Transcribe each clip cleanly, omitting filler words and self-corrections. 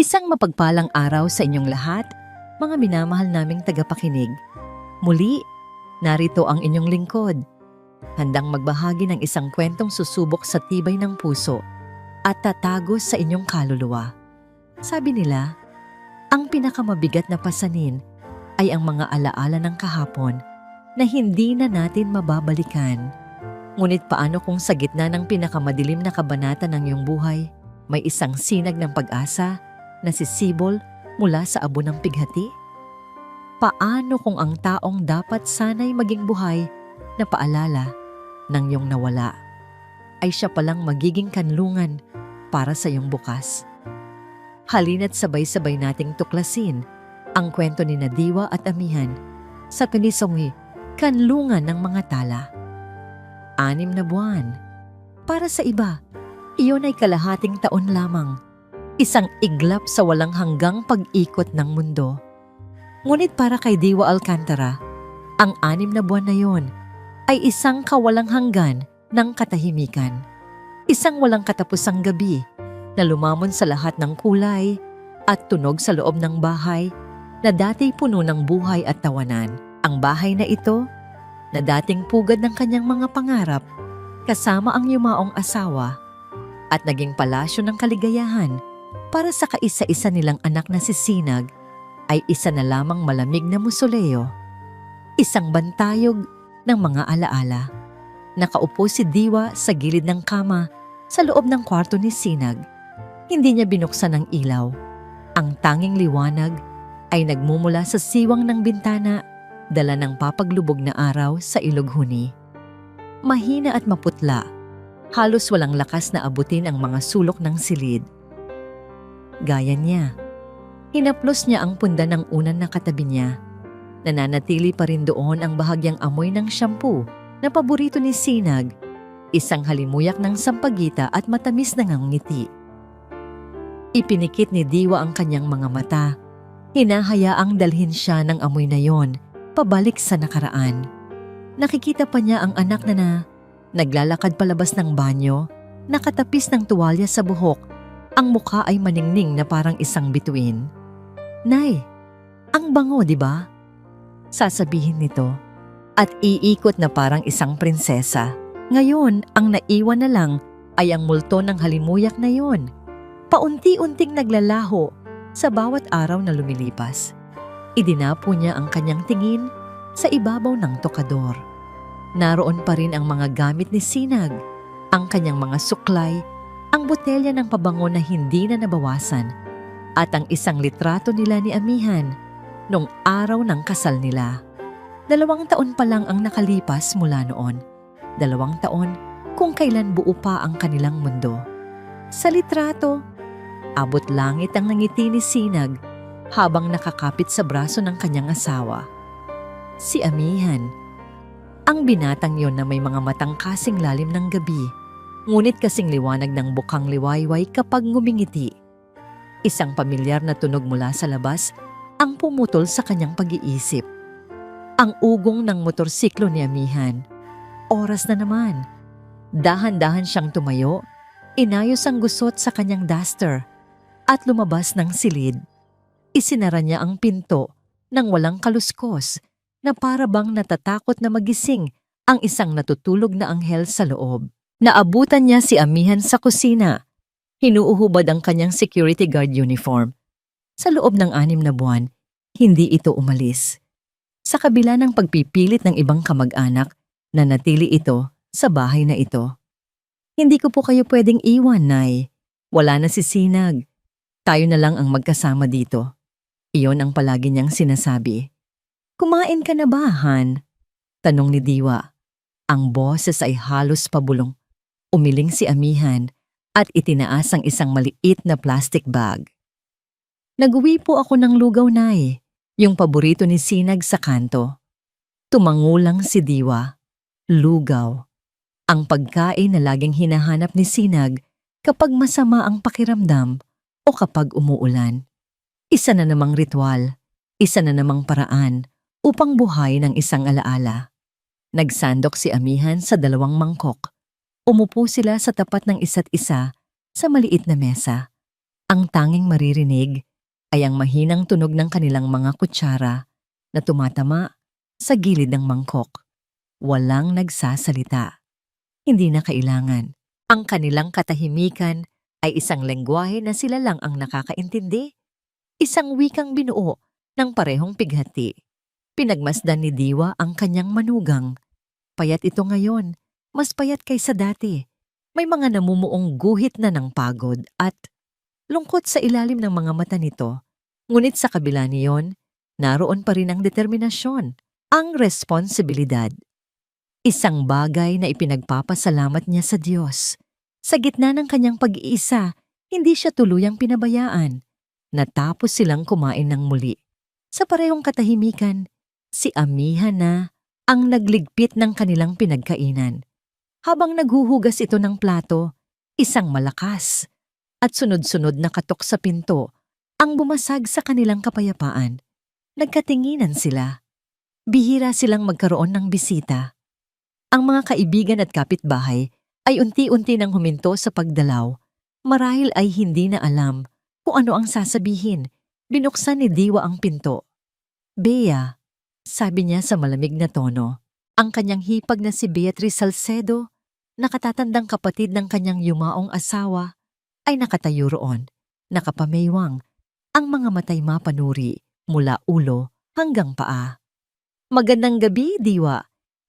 Isang mapagpalang araw sa inyong lahat, mga minamahal naming tagapakinig. Muli, narito ang inyong lingkod, handang magbahagi ng isang kwentong susubok sa tibay ng puso at tatagos sa inyong kaluluwa. Sabi nila, ang pinakamabigat na pasanin ay ang mga alaala ng kahapon na hindi na natin mababalikan. Ngunit paano kung sa gitna ng pinakamadilim na kabanata ng iyong buhay, may isang sinag ng pag-asa na sisibol mula sa abo ng pighati? Paano kung ang taong dapat sana'y maging buhay na paalala ng iyong nawala ay siya palang magiging kanlungan para sa iyong bukas? Halina't sabay-sabay nating tuklasin ang kwento ni Diwa at Amihan sa tunisongi Kanlungan ng Mga Tala. 6 na buwan. Para sa iba, iyon ay kalahating taon lamang. Isang iglap sa walang hanggang pag-ikot ng mundo. Ngunit para kay Diwa Alcantara, ang 6 na buwan na yon ay isang kawalang hanggan ng katahimikan. Isang walang katapusang gabi na lumamon sa lahat ng kulay at tunog sa loob ng bahay na dati puno ng buhay at tawanan. Ang bahay na ito, na dating pugad ng kanyang mga pangarap, kasama ang yumaong asawa, at naging palasyo ng kaligayahan para sa kaisa-isa nilang anak na si Sinag, ay isa na lamang malamig na musoleo. Isang bantayog ng mga alaala. Nakaupo si Diwa sa gilid ng kama sa loob ng kwarto ni Sinag. Hindi niya binuksan ang ilaw. Ang tanging liwanag ay nagmumula sa siwang ng bintana, dala ng papaglubog na araw sa ilog huni. Mahina at maputla, halos walang lakas na abutin ang mga sulok ng silid. Gaya niya, hinaplos niya ang punda ng unan na katabi niya. Nananatili pa rin doon ang bahagyang amoy ng shampoo na paborito ni Sinag, isang halimuyak ng sampagita at matamis na ngiti. Ipinikit ni Diwa ang kanyang mga mata. Hinahayaang dalhin siya ng amoy na yon pabalik sa nakaraan. Nakikita pa niya ang anak na naglalakad palabas ng banyo, nakatapis ng tuwalya sa buhok. Ang mukha ay maningning na parang isang bituin. "Nay, ang bango, di ba?" sasabihin nito, at iikot na parang isang prinsesa. Ngayon, ang naiwan na lang ay ang multo ng halimuyak na yon. Paunti-unting naglalaho sa bawat araw na lumilipas. Idinapo niya ang kanyang tingin sa ibabaw ng tokador. Naroon pa rin ang mga gamit ni Sinag, ang kanyang mga suklay, ang botelya ng pabango na hindi na nabawasan, at ang isang litrato nila ni Amihan nung araw ng kasal nila. 2 taon pa lang ang nakalipas mula noon. 2 taon kung kailan buo pa ang kanilang mundo. Sa litrato, abot langit ang nangiti ni Sinag habang nakakapit sa braso ng kanyang asawa, si Amihan. Ang binatang yon na may mga matang kasing lalim ng gabi, ngunit kasing liwanag ng bukang liwayway kapag ngumingiti. Isang pamilyar na tunog mula sa labas ang pumutol sa kanyang pag-iisip. Ang ugong ng motorsiklo ni Amihan. Oras na naman. Dahan-dahan siyang tumayo, inayos ang gusot sa kanyang duster, at lumabas ng silid. Isinara niya ang pinto nang walang kaluskos, na para bang natatakot na magising ang isang natutulog na anghel sa loob. Naabutan niya si Amihan sa kusina. Hinuuhubad ang kanyang security guard uniform. Sa loob ng 6 na buwan, hindi ito umalis. Sa kabila ng pagpipilit ng ibang kamag-anak, nanatili ito sa bahay na ito. "Hindi ko po kayo pwedeng iwan, Nay. Wala na si Sinag. Tayo na lang ang magkasama dito." Iyon ang palagi niyang sinasabi. "Kumain ka na ba, Han?" tanong ni Diwa. Ang boses ay halos pabulong. Umiling si Amihan at itinaas ang isang maliit na plastic bag. "Nag-uwi po ako ng lugaw, Nay, yung paborito ni Sinag sa kanto." Tumangulang si Diwa. Lugaw. Ang pagkain na laging hinahanap ni Sinag kapag masama ang pakiramdam o kapag umuulan. Isa na namang ritual, isa na namang paraan upang buhay ng isang alaala. Nagsandok si Amihan sa 2 mangkok. Umupo sila sa tapat ng isa't isa sa maliit na mesa. Ang tanging maririnig ay ang mahinang tunog ng kanilang mga kutsara na tumatama sa gilid ng mangkok. Walang nagsasalita. Hindi na kailangan. Ang kanilang katahimikan ay isang lengguwahe na sila lang ang nakakaintindi. Isang wikang binuo ng parehong pighati. Pinagmasdan ni Diwa ang kanyang manugang. Payat ito ngayon, mas payat kaysa dati. May mga namumuong guhit na ng pagod at lungkot sa ilalim ng mga mata nito. Ngunit sa kabila niyon, naroon pa rin ang determinasyon, ang responsibilidad. Isang bagay na ipinagpapasalamat niya sa Diyos. Sa gitna ng kanyang pag-iisa, hindi siya tuluyang pinabayaan. Natapos silang kumain ng muli. Sa parehong katahimikan, si Amihan na ang nagligpit ng kanilang pinagkainan. Habang naghuhugas ito ng plato, isang malakas at sunod-sunod na katok sa pinto ang bumasag sa kanilang kapayapaan. Nagkatinginan sila. Bihira silang magkaroon ng bisita. Ang mga kaibigan at kapitbahay ay unti-unti nang huminto sa pagdalaw. Marahil ay hindi na alam kung ano ang sasabihin. Binuksan ni Diwa ang pinto. "Bea," sabi niya sa malamig na tono. Ang kanyang hipag na si Beatrice Salcedo, nakatatandang kapatid ng kanyang yumaong asawa, ay nakatayo roon, nakapamaywang, ang mga matay mapanuri mula ulo hanggang paa. "Magandang gabi, Diwa.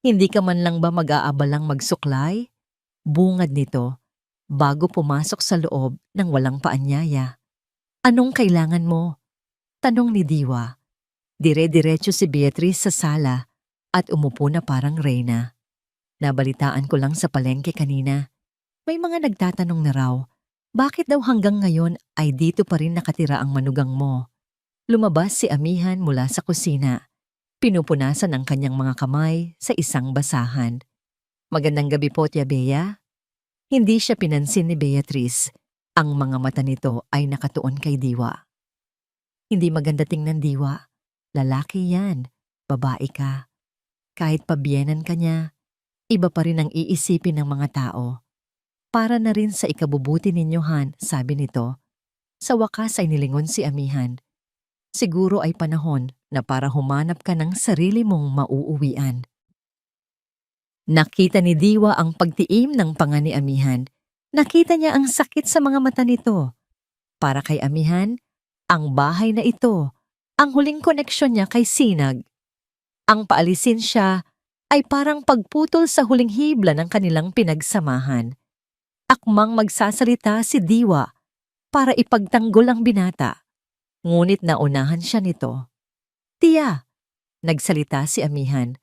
Hindi ka man lang ba mag-aabalang magsuklay?" Bungad nito, bago pumasok sa loob ng walang paanyaya. "Anong kailangan mo?" tanong ni Diwa. Dire-diretso si Beatrice sa sala at umupo na parang reyna. "Nabalitaan ko lang sa palengke kanina. May mga nagtatanong na raw, bakit daw hanggang ngayon ay dito pa rin nakatira ang manugang mo?" Lumabas si Amihan mula sa kusina. Pinupunasan ang kanyang mga kamay sa isang basahan. "Magandang gabi po, Tia Bea." Hindi siya pinansin ni Beatrice. Ang mga mata nito ay nakatuon kay Diwa. "Hindi maganda tingnan, Diwa. Lalaki yan. Babae ka. Kahit pabyenan ka niya, iba pa rin ang iisipin ng mga tao. Para na rin sa ikabubuti ninyo, Han," sabi nito. Sa wakas ay nilingon si Amihan. "Siguro ay panahon na para humanap ka ng sarili mong mauuwian." Nakita ni Diwa ang pagtiim ng panga ni Amihan. Nakita niya ang sakit sa mga mata nito. Para kay Amihan, ang bahay na ito, ang huling koneksyon niya kay Sinag. Ang paalisin siya ay parang pagputol sa huling hibla ng kanilang pinagsamahan. Akmang magsasalita si Diwa para ipagtanggol ang binata. Ngunit naunahan siya nito. "Tia," nagsalita si Amihan.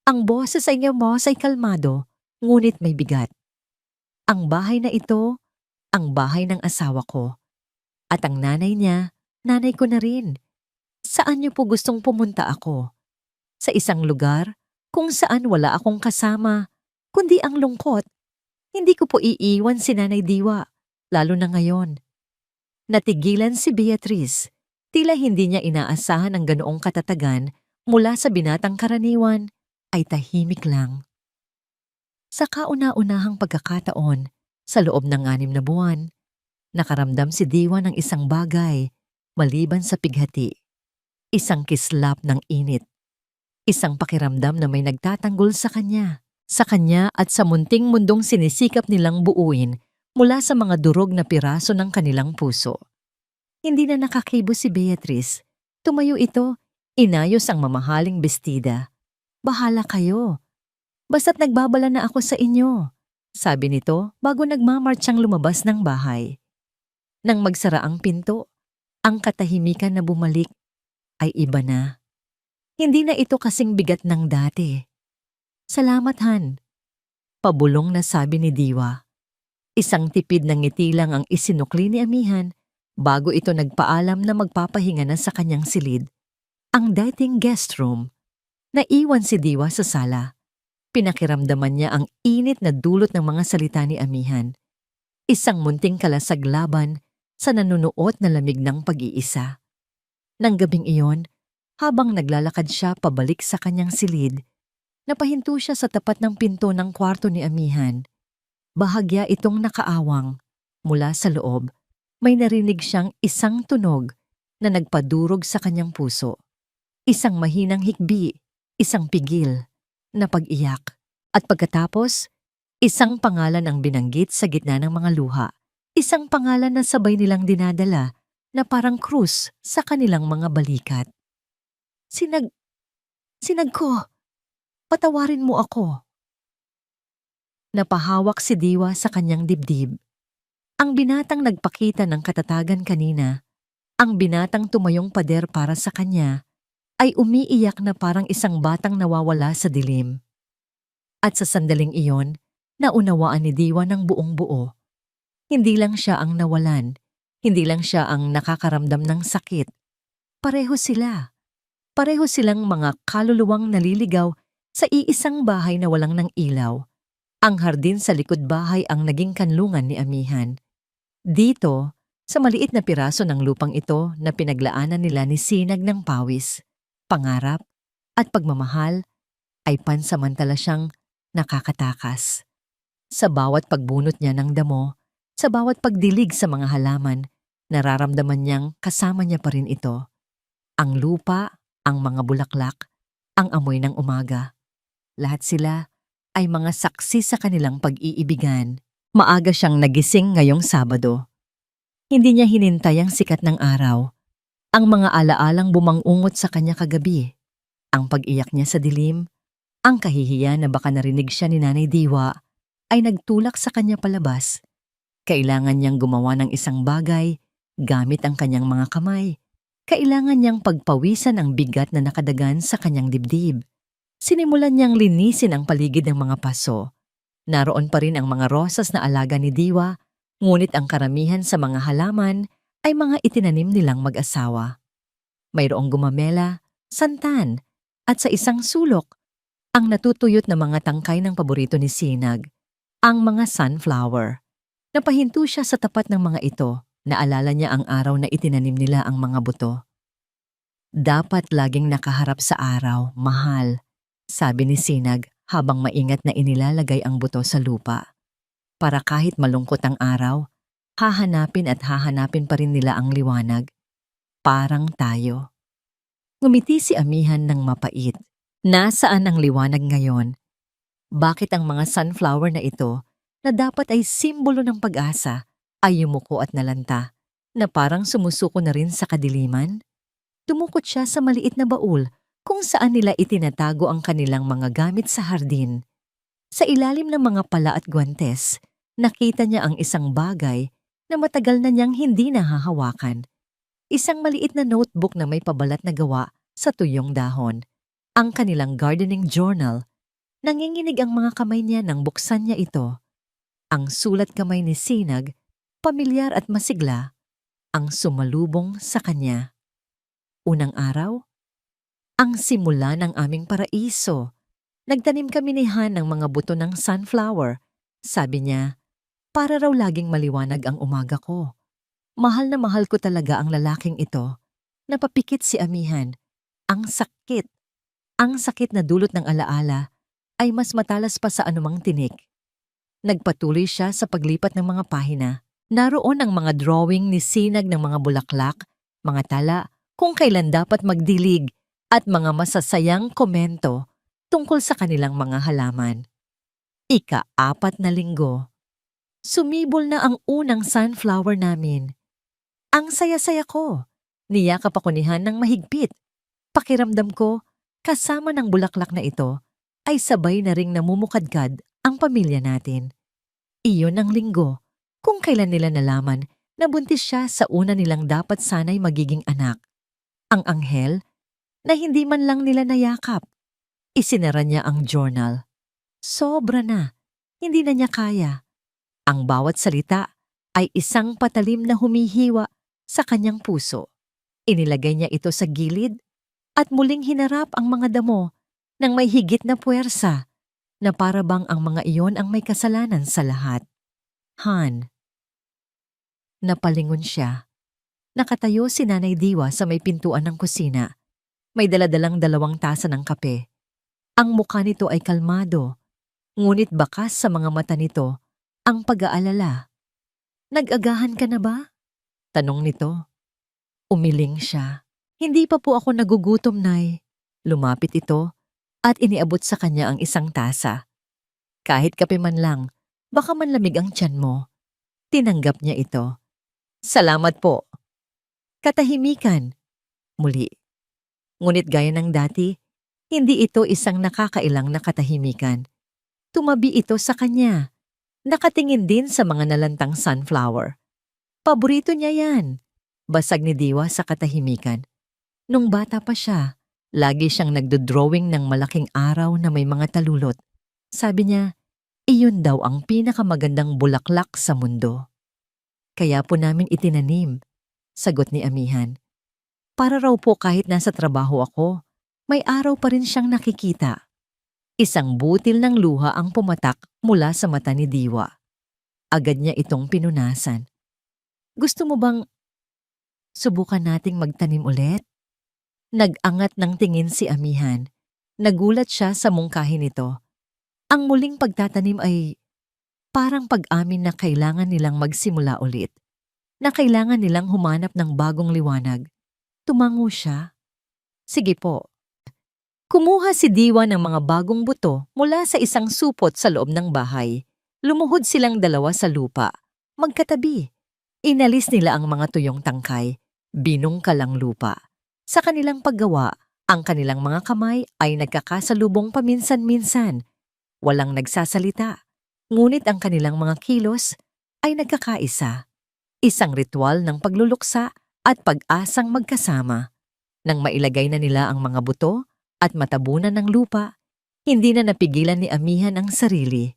"Ang boses ay niya mo ay kalmado, ngunit may bigat. Ang bahay na ito, ang bahay ng asawa ko. At ang nanay niya, nanay ko na rin. Saan niyo po gustong pumunta ako? Sa isang lugar kung saan wala akong kasama, kundi ang lungkot. Hindi ko po iiwan si Nanay Diwa, lalo na ngayon." Natigilan si Beatrice. Tila hindi niya inaasahan ang ganoong katatagan mula sa binatang karaniwan, ay tahimik lang. Sa kauna-unahang pagkakataon, sa loob ng 6 na buwan, nakaramdam si Diwa ng isang bagay maliban sa pighati. Isang kislap ng init. Isang pakiramdam na may nagtatanggol sa kanya at sa munting mundong sinisikap nilang buuin mula sa mga durog na piraso ng kanilang puso. Hindi na nakakibo si Beatrice. Tumayo ito, inayos ang mamahaling bestida. "Bahala kayo. Basta't nagbabala na ako sa inyo," sabi nito bago nagmamartsyang lumabas ng bahay. Nang magsara ang pinto, ang katahimikan na bumalik ay iba na. Hindi na ito kasing bigat ng dati. "Salamat, Han," pabulong na sabi ni Diwa. Isang tipid ng ngiti lang ang isinukli ni Amihan bago ito nagpaalam na magpapahinga na sa kanyang silid. Ang dating guest room. Naiwan si Diwa sa sala. Pinakiramdaman niya ang init na dulot ng mga salita ni Amihan. Isang munting kalasaglaban sa nanunuot na lamig ng pag-iisa. Nang gabing iyon, habang naglalakad siya pabalik sa kanyang silid, napahinto siya sa tapat ng pinto ng kwarto ni Amihan. Bahagya itong nakaawang. Mula sa loob, may narinig siyang isang tunog na nagpadurog sa kanyang puso. Isang mahinang hikbi, isang pigil na pag-iyak. At pagkatapos, isang pangalan ang binanggit sa gitna ng mga luha. Isang pangalan na sabay nilang dinadala na parang krus sa kanilang mga balikat. Sinag ko, patawarin mo ako. Napahawak si Diwa sa kanyang dibdib. Ang binatang nagpakita ng katatagan kanina, ang binatang tumayong pader para sa kanya, ay umiiyak na parang isang batang nawawala sa dilim. At sa sandaling iyon, naunawaan ni Diwa ng buong buo. Hindi lang siya ang nawalan, hindi lang siya ang nakakaramdam ng sakit. Pareho sila. Pareho silang mga kaluluwang naliligaw sa iisang bahay na walang ng ilaw. Ang hardin sa likod bahay ang naging kanlungan ni Amihan. Dito, sa maliit na piraso ng lupang ito na pinaglaanan nila ni Sinag ng pawis, pangarap at pagmamahal, ay pansamantala siyang nakakatakas. Sa bawat pagbunot niya ng damo, sa bawat pagdilig sa mga halaman, nararamdaman niyang kasama niya pa rin ito. Ang lupa, ang mga bulaklak, ang amoy ng umaga. Lahat sila ay mga saksi sa kanilang pag-iibigan. Maaga siyang nagising ngayong Sabado. Hindi niya hinintay ang sikat ng araw. Ang mga alaalang bumangungot sa kanya kagabi. Ang pag-iyak niya sa dilim, ang kahihiya na baka narinig siya ni Nanay Diwa, ay nagtulak sa kanya palabas. Kailangan niyang gumawa ng isang bagay gamit ang kanyang mga kamay. Kailangan niyang pagpawisan ang bigat na nakadagan sa kanyang dibdib. Sinimulan niyang linisin ang paligid ng mga paso. Naroon pa rin ang mga rosas na alaga ni Diwa, ngunit ang karamihan sa mga halaman ay mga itinanim nilang mag-asawa. Mayroong gumamela, santan, at sa isang sulok, ang natutuyot na mga tangkay ng paborito ni Sinag, ang mga sunflower. Napahinto siya sa tapat ng mga ito, naalala niya ang araw na itinanim nila ang mga buto. Dapat laging nakaharap sa araw, mahal, sabi ni Sinag habang maingat na inilalagay ang buto sa lupa. Para kahit malungkot ang araw, hahanapin at hahanapin pa rin nila ang liwanag. Parang tayo. Ngumiti si Amihan ng mapait. Nasaan ang liwanag ngayon? Bakit ang mga sunflower na ito, na dapat ay simbolo ng pag-asa, ay yumuko at nalanta, na parang sumusuko na rin sa kadiliman? Dumukot siya sa maliit na baul kung saan nila itinatago ang kanilang mga gamit sa hardin. Sa ilalim ng mga pala at guwantes, nakita niya ang isang bagay na matagal na niyang hindi nahahawakan. Isang maliit na notebook na may pabalat na gawa sa tuyong dahon. Ang kanilang gardening journal. Nanginginig ang mga kamay niya nang buksan niya ito. Ang sulat kamay ni Sinag, pamilyar at masigla, ang sumalubong sa kanya. Unang araw, ang simula ng aming paraiso. Nagtanim kami ni Han ng mga buto ng sunflower. Sabi niya, para raw laging maliwanag ang umaga ko. Mahal na mahal ko talaga ang lalaking ito. Napapikit si Amihan. Ang sakit. Ang sakit na dulot ng alaala ay mas matalas pa sa anumang tinik. Nagpatuloy siya sa paglipat ng mga pahina. Naroon ang mga drawing ni Sinag ng mga bulaklak, mga tala, kung kailan dapat magdilig, at mga masasayang komento tungkol sa kanilang mga halaman. Ika-4 na linggo. Sumibol na ang unang sunflower namin. Ang saya-saya ko. Niyakap ako ni Han ng mahigpit. Pakiramdam ko, kasama ng bulaklak na ito, ay sabay na ring namumukadkad ang pamilya natin. Iyon ang linggo, kung kailan nila nalaman na buntis siya sa una nilang dapat sanay magiging anak. Ang anghel, na hindi man lang nila nayakap. Isinara niya ang journal. Sobra na, hindi na niya kaya. Ang bawat salita ay isang patalim na humihiwa sa kanyang puso. Inilagay niya ito sa gilid at muling hinarap ang mga damo ng may higit na puwersa na para bang ang mga iyon ang may kasalanan sa lahat. Han. Napalingon siya. Nakatayo si Nanay Diwa sa may pintuan ng kusina. May daladalang 2 tasa ng kape. Ang mukha nito ay kalmado, ngunit bakas sa mga mata nito ang pag-aalala. Nag-agahan ka na ba? Tanong nito. Umiling siya. Hindi pa po ako nagugutom, Nay. Lumapit ito at iniabot sa kanya ang isang tasa. Kahit kape man lang, baka manlamig ang tiyan mo. Tinanggap niya ito. Salamat po. Katahimikan. Muli. Ngunit gaya ng dati, hindi ito isang nakakailang na katahimikan. Tumabi ito sa kanya. Nakatingin din sa mga nalantang sunflower. Paborito niya yan. Basag ni Diwa sa katahimikan. Nung bata pa siya, lagi siyang nagdodrawing ng malaking araw na may mga talulot. Sabi niya, iyon daw ang pinakamagandang bulaklak sa mundo. Kaya po namin itinanim, sagot ni Amihan. Para raw po kahit nasa trabaho ako, may araw pa rin siyang nakikita. Isang butil ng luha ang pumatak mula sa mata ni Diwa. Agad niya itong pinunasan. Gusto mo bang subukan nating magtanim ulit? Nag-angat ng tingin si Amihan. Nagulat siya sa mungkahi nito. Ang muling pagtatanim ay parang pag-amin na kailangan nilang magsimula ulit. Na kailangan nilang humanap ng bagong liwanag. Tumango siya. Sige po. Kumuha si Diwa ng mga bagong buto mula sa isang supot sa loob ng bahay. Lumuhod silang dalawa sa lupa. Magkatabi. Inalis nila ang mga tuyong tangkay. Binungkalang lupa. Sa kanilang paggawa, ang kanilang mga kamay ay nagkakasalubong paminsan-minsan. Walang nagsasalita. Ngunit ang kanilang mga kilos ay nagkakaisa. Isang ritual ng pagluluksa at pag-asang magkasama. Nang mailagay na nila ang mga buto at matabunan ng lupa, hindi na napigilan ni Amihan ang sarili.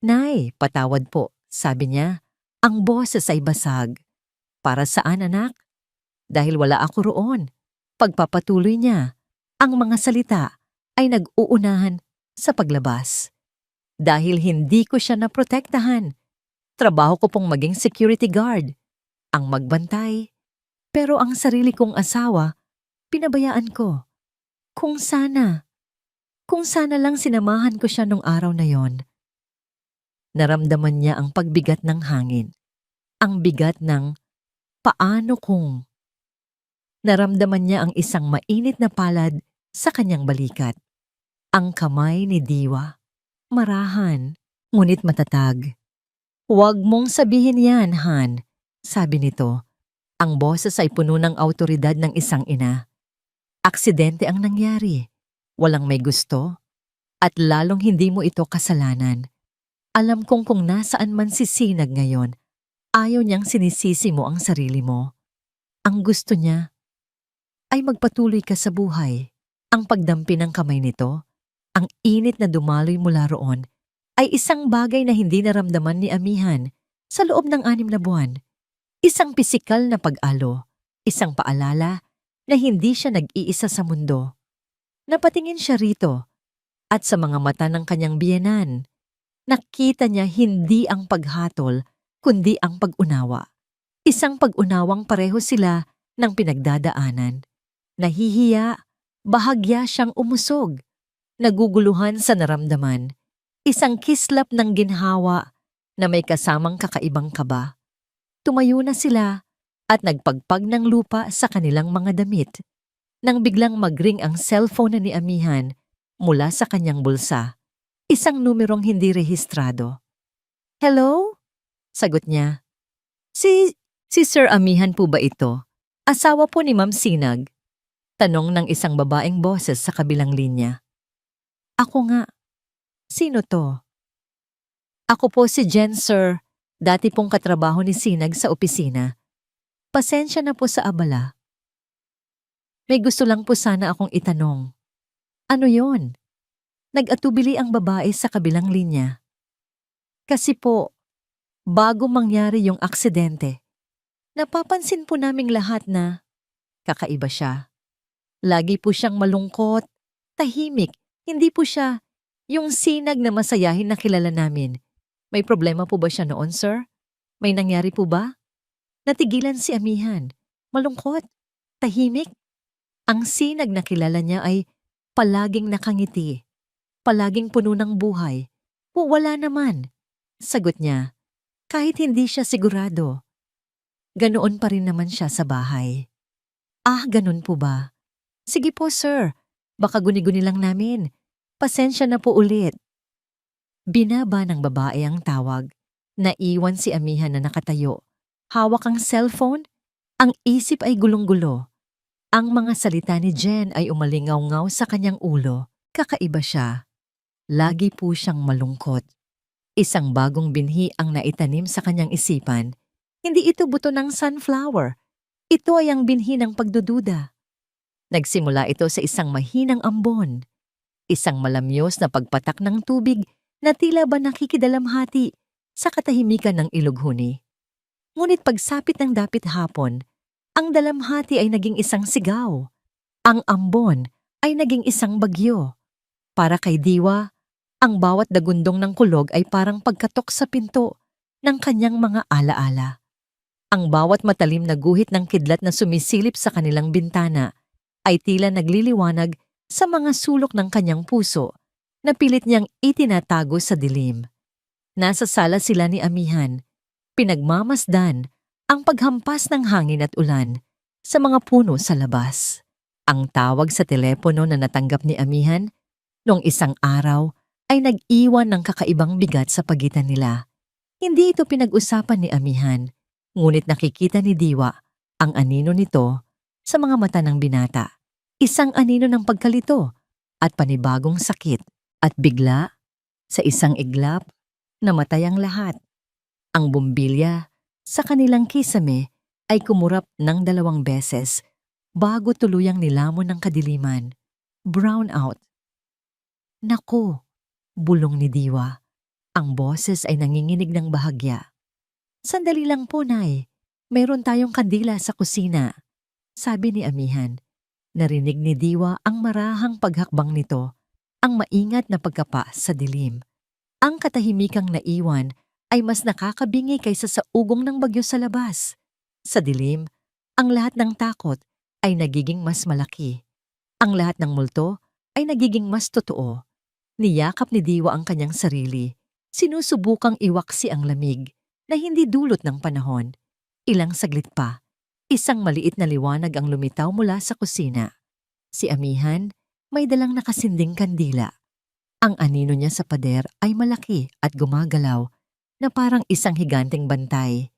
Nay, patawad po, sabi niya. Ang boses ay basag. Para saan, anak? Dahil wala ako roon. Pagpapatuloy niya, ang mga salita ay nag-uunahan sa paglabas. Dahil hindi ko siya naprotektahan. Trabaho ko pong maging security guard, ang magbantay. Pero ang sarili kong asawa, pinabayaan ko. Kung sana lang sinamahan ko siya nung araw na yon. Naramdaman niya ang pagbigat ng hangin. Ang bigat ng paano kung. Naramdaman niya ang isang mainit na palad sa kanyang balikat. Ang kamay ni Diwa. Marahan, ngunit matatag. Huwag mong sabihin yan, Han, sabi nito. Ang boses ay puno ng awtoridad ng isang ina. Aksidente ang nangyari. Walang may gusto. At lalong hindi mo ito kasalanan. Alam kong kung nasaan man si Sinag ngayon, ayaw niyang sinisisi mo ang sarili mo. Ang gusto niya ay magpatuloy ka sa buhay. Ang pagdampi ng kamay nito, ang init na dumaloy mula roon, ay isang bagay na hindi naramdaman ni Amihan sa loob ng 6 na buwan. Isang pisikal na pag-alo, isang paalala na hindi siya nag-iisa sa mundo. Napatingin siya rito at sa mga mata ng kanyang biyenan. Nakita niya hindi ang paghatol, kundi ang pag-unawa. Isang pag-unawang pareho sila ng pinagdadaanan. Nahihiya, bahagya siyang umusog. Naguguluhan sa naramdaman. Isang kislap ng ginhawa na may kasamang kakaibang kaba. Tumayo na sila at nagpagpag ng lupa sa kanilang mga damit. Nang biglang magring ang cellphone na ni Amihan mula sa kanyang bulsa. Isang numerong hindi rehistrado. Hello? Sagot niya. Si Sir Amihan po ba ito? Asawa po ni Ma'am Sinag. Tanong ng isang babaeng boses sa kabilang linya. Ako nga. Sino to? Ako po si Jen, sir. Dati pong katrabaho ni Sinag sa opisina. Pasensya na po sa abala. May gusto lang po sana akong itanong. Ano yon? Nag-atubili ang babae sa kabilang linya. Kasi po, bago mangyari yung aksidente, napapansin po naming lahat na kakaiba siya. Lagi po siyang malungkot, tahimik, hindi po siya yung Sinag na masayahin na kilala namin. May problema po ba siya noon, sir? May nangyari po ba? Natigilan si Amihan. Malungkot, tahimik. Ang Sinag na kilala niya ay palaging nakangiti, palaging puno ng buhay. Wala naman, sagot niya, kahit hindi siya sigurado. Ganoon pa rin naman siya sa bahay. Ah, ganun po ba? Sige po sir, baka guni-guni lang namin. Pasensya na po ulit. Binaba ng babae ang tawag. Naiwan si amihan na nakatayo. Hawak ang cellphone. Ang isip ay gulong-gulo. Ang mga salita ni Jen ay umalingaw-ngaw sa kanyang ulo. Kakaiba siya. Lagi po siyang malungkot. Isang bagong binhi ang naitanim sa kanyang isipan. Hindi ito buto ng sunflower. Ito ay ang binhi ng pagdududa. Nagsimula ito sa isang mahinang ambon. Isang malamyos na pagpatak ng tubig na tila ba nakikidalamhati sa katahimikan ng ilog huni. Ngunit pagsapit ng dapit hapon, ang dalamhati ay naging isang sigaw. Ang ambon ay naging isang bagyo. Para kay Diwa, ang bawat dagundong ng kulog ay parang pagkatok sa pinto ng kanyang mga alaala. Ang bawat matalim na guhit ng kidlat na sumisilip sa kanilang bintana ay tila nagliliwanag sa mga sulok ng kanyang puso na pilit niyang itinatago sa dilim. Nasa sala sila ni amihan, pinagmamasdan ang paghampas ng hangin at ulan sa mga puno sa labas. Ang tawag sa telepono na natanggap ni amihan noong isang araw ay nag-iwan ng kakaibang bigat sa pagitan nila. Hindi ito pinag-usapan ni amihan, ngunit nakikita ni Diwa ang anino nito sa mga mata ng binata. Isang anino ng pagkalito at panibagong sakit. At bigla, sa isang iglap, namatay ang lahat. Ang bumbilya sa kanilang kisame ay kumurap ng 2 beses bago tuluyang nilamon ng kadiliman. Brown out. Naku, bulong ni Diwa. Ang boses ay nanginginig ng bahagya. Sandali lang po, Nay. Meron tayong kandila sa kusina, sabi ni amihan. Narinig ni Diwa ang marahang paghakbang nito, ang maingat na pagkapa sa dilim. Ang katahimikang naiwan ay mas nakakabingi kaysa sa ugong ng bagyo sa labas. Sa dilim, ang lahat ng takot ay nagiging mas malaki. Ang lahat ng multo ay nagiging mas totoo. Niyakap ni Diwa ang kanyang sarili. Sinusubukang iwaksi ang lamig na hindi dulot ng panahon. Ilang saglit pa, isang maliit na liwanag ang lumitaw mula sa kusina. Si amihan may dalang nakasinding kandila. Ang anino niya sa pader ay malaki at gumagalaw na parang isang higanteng bantay.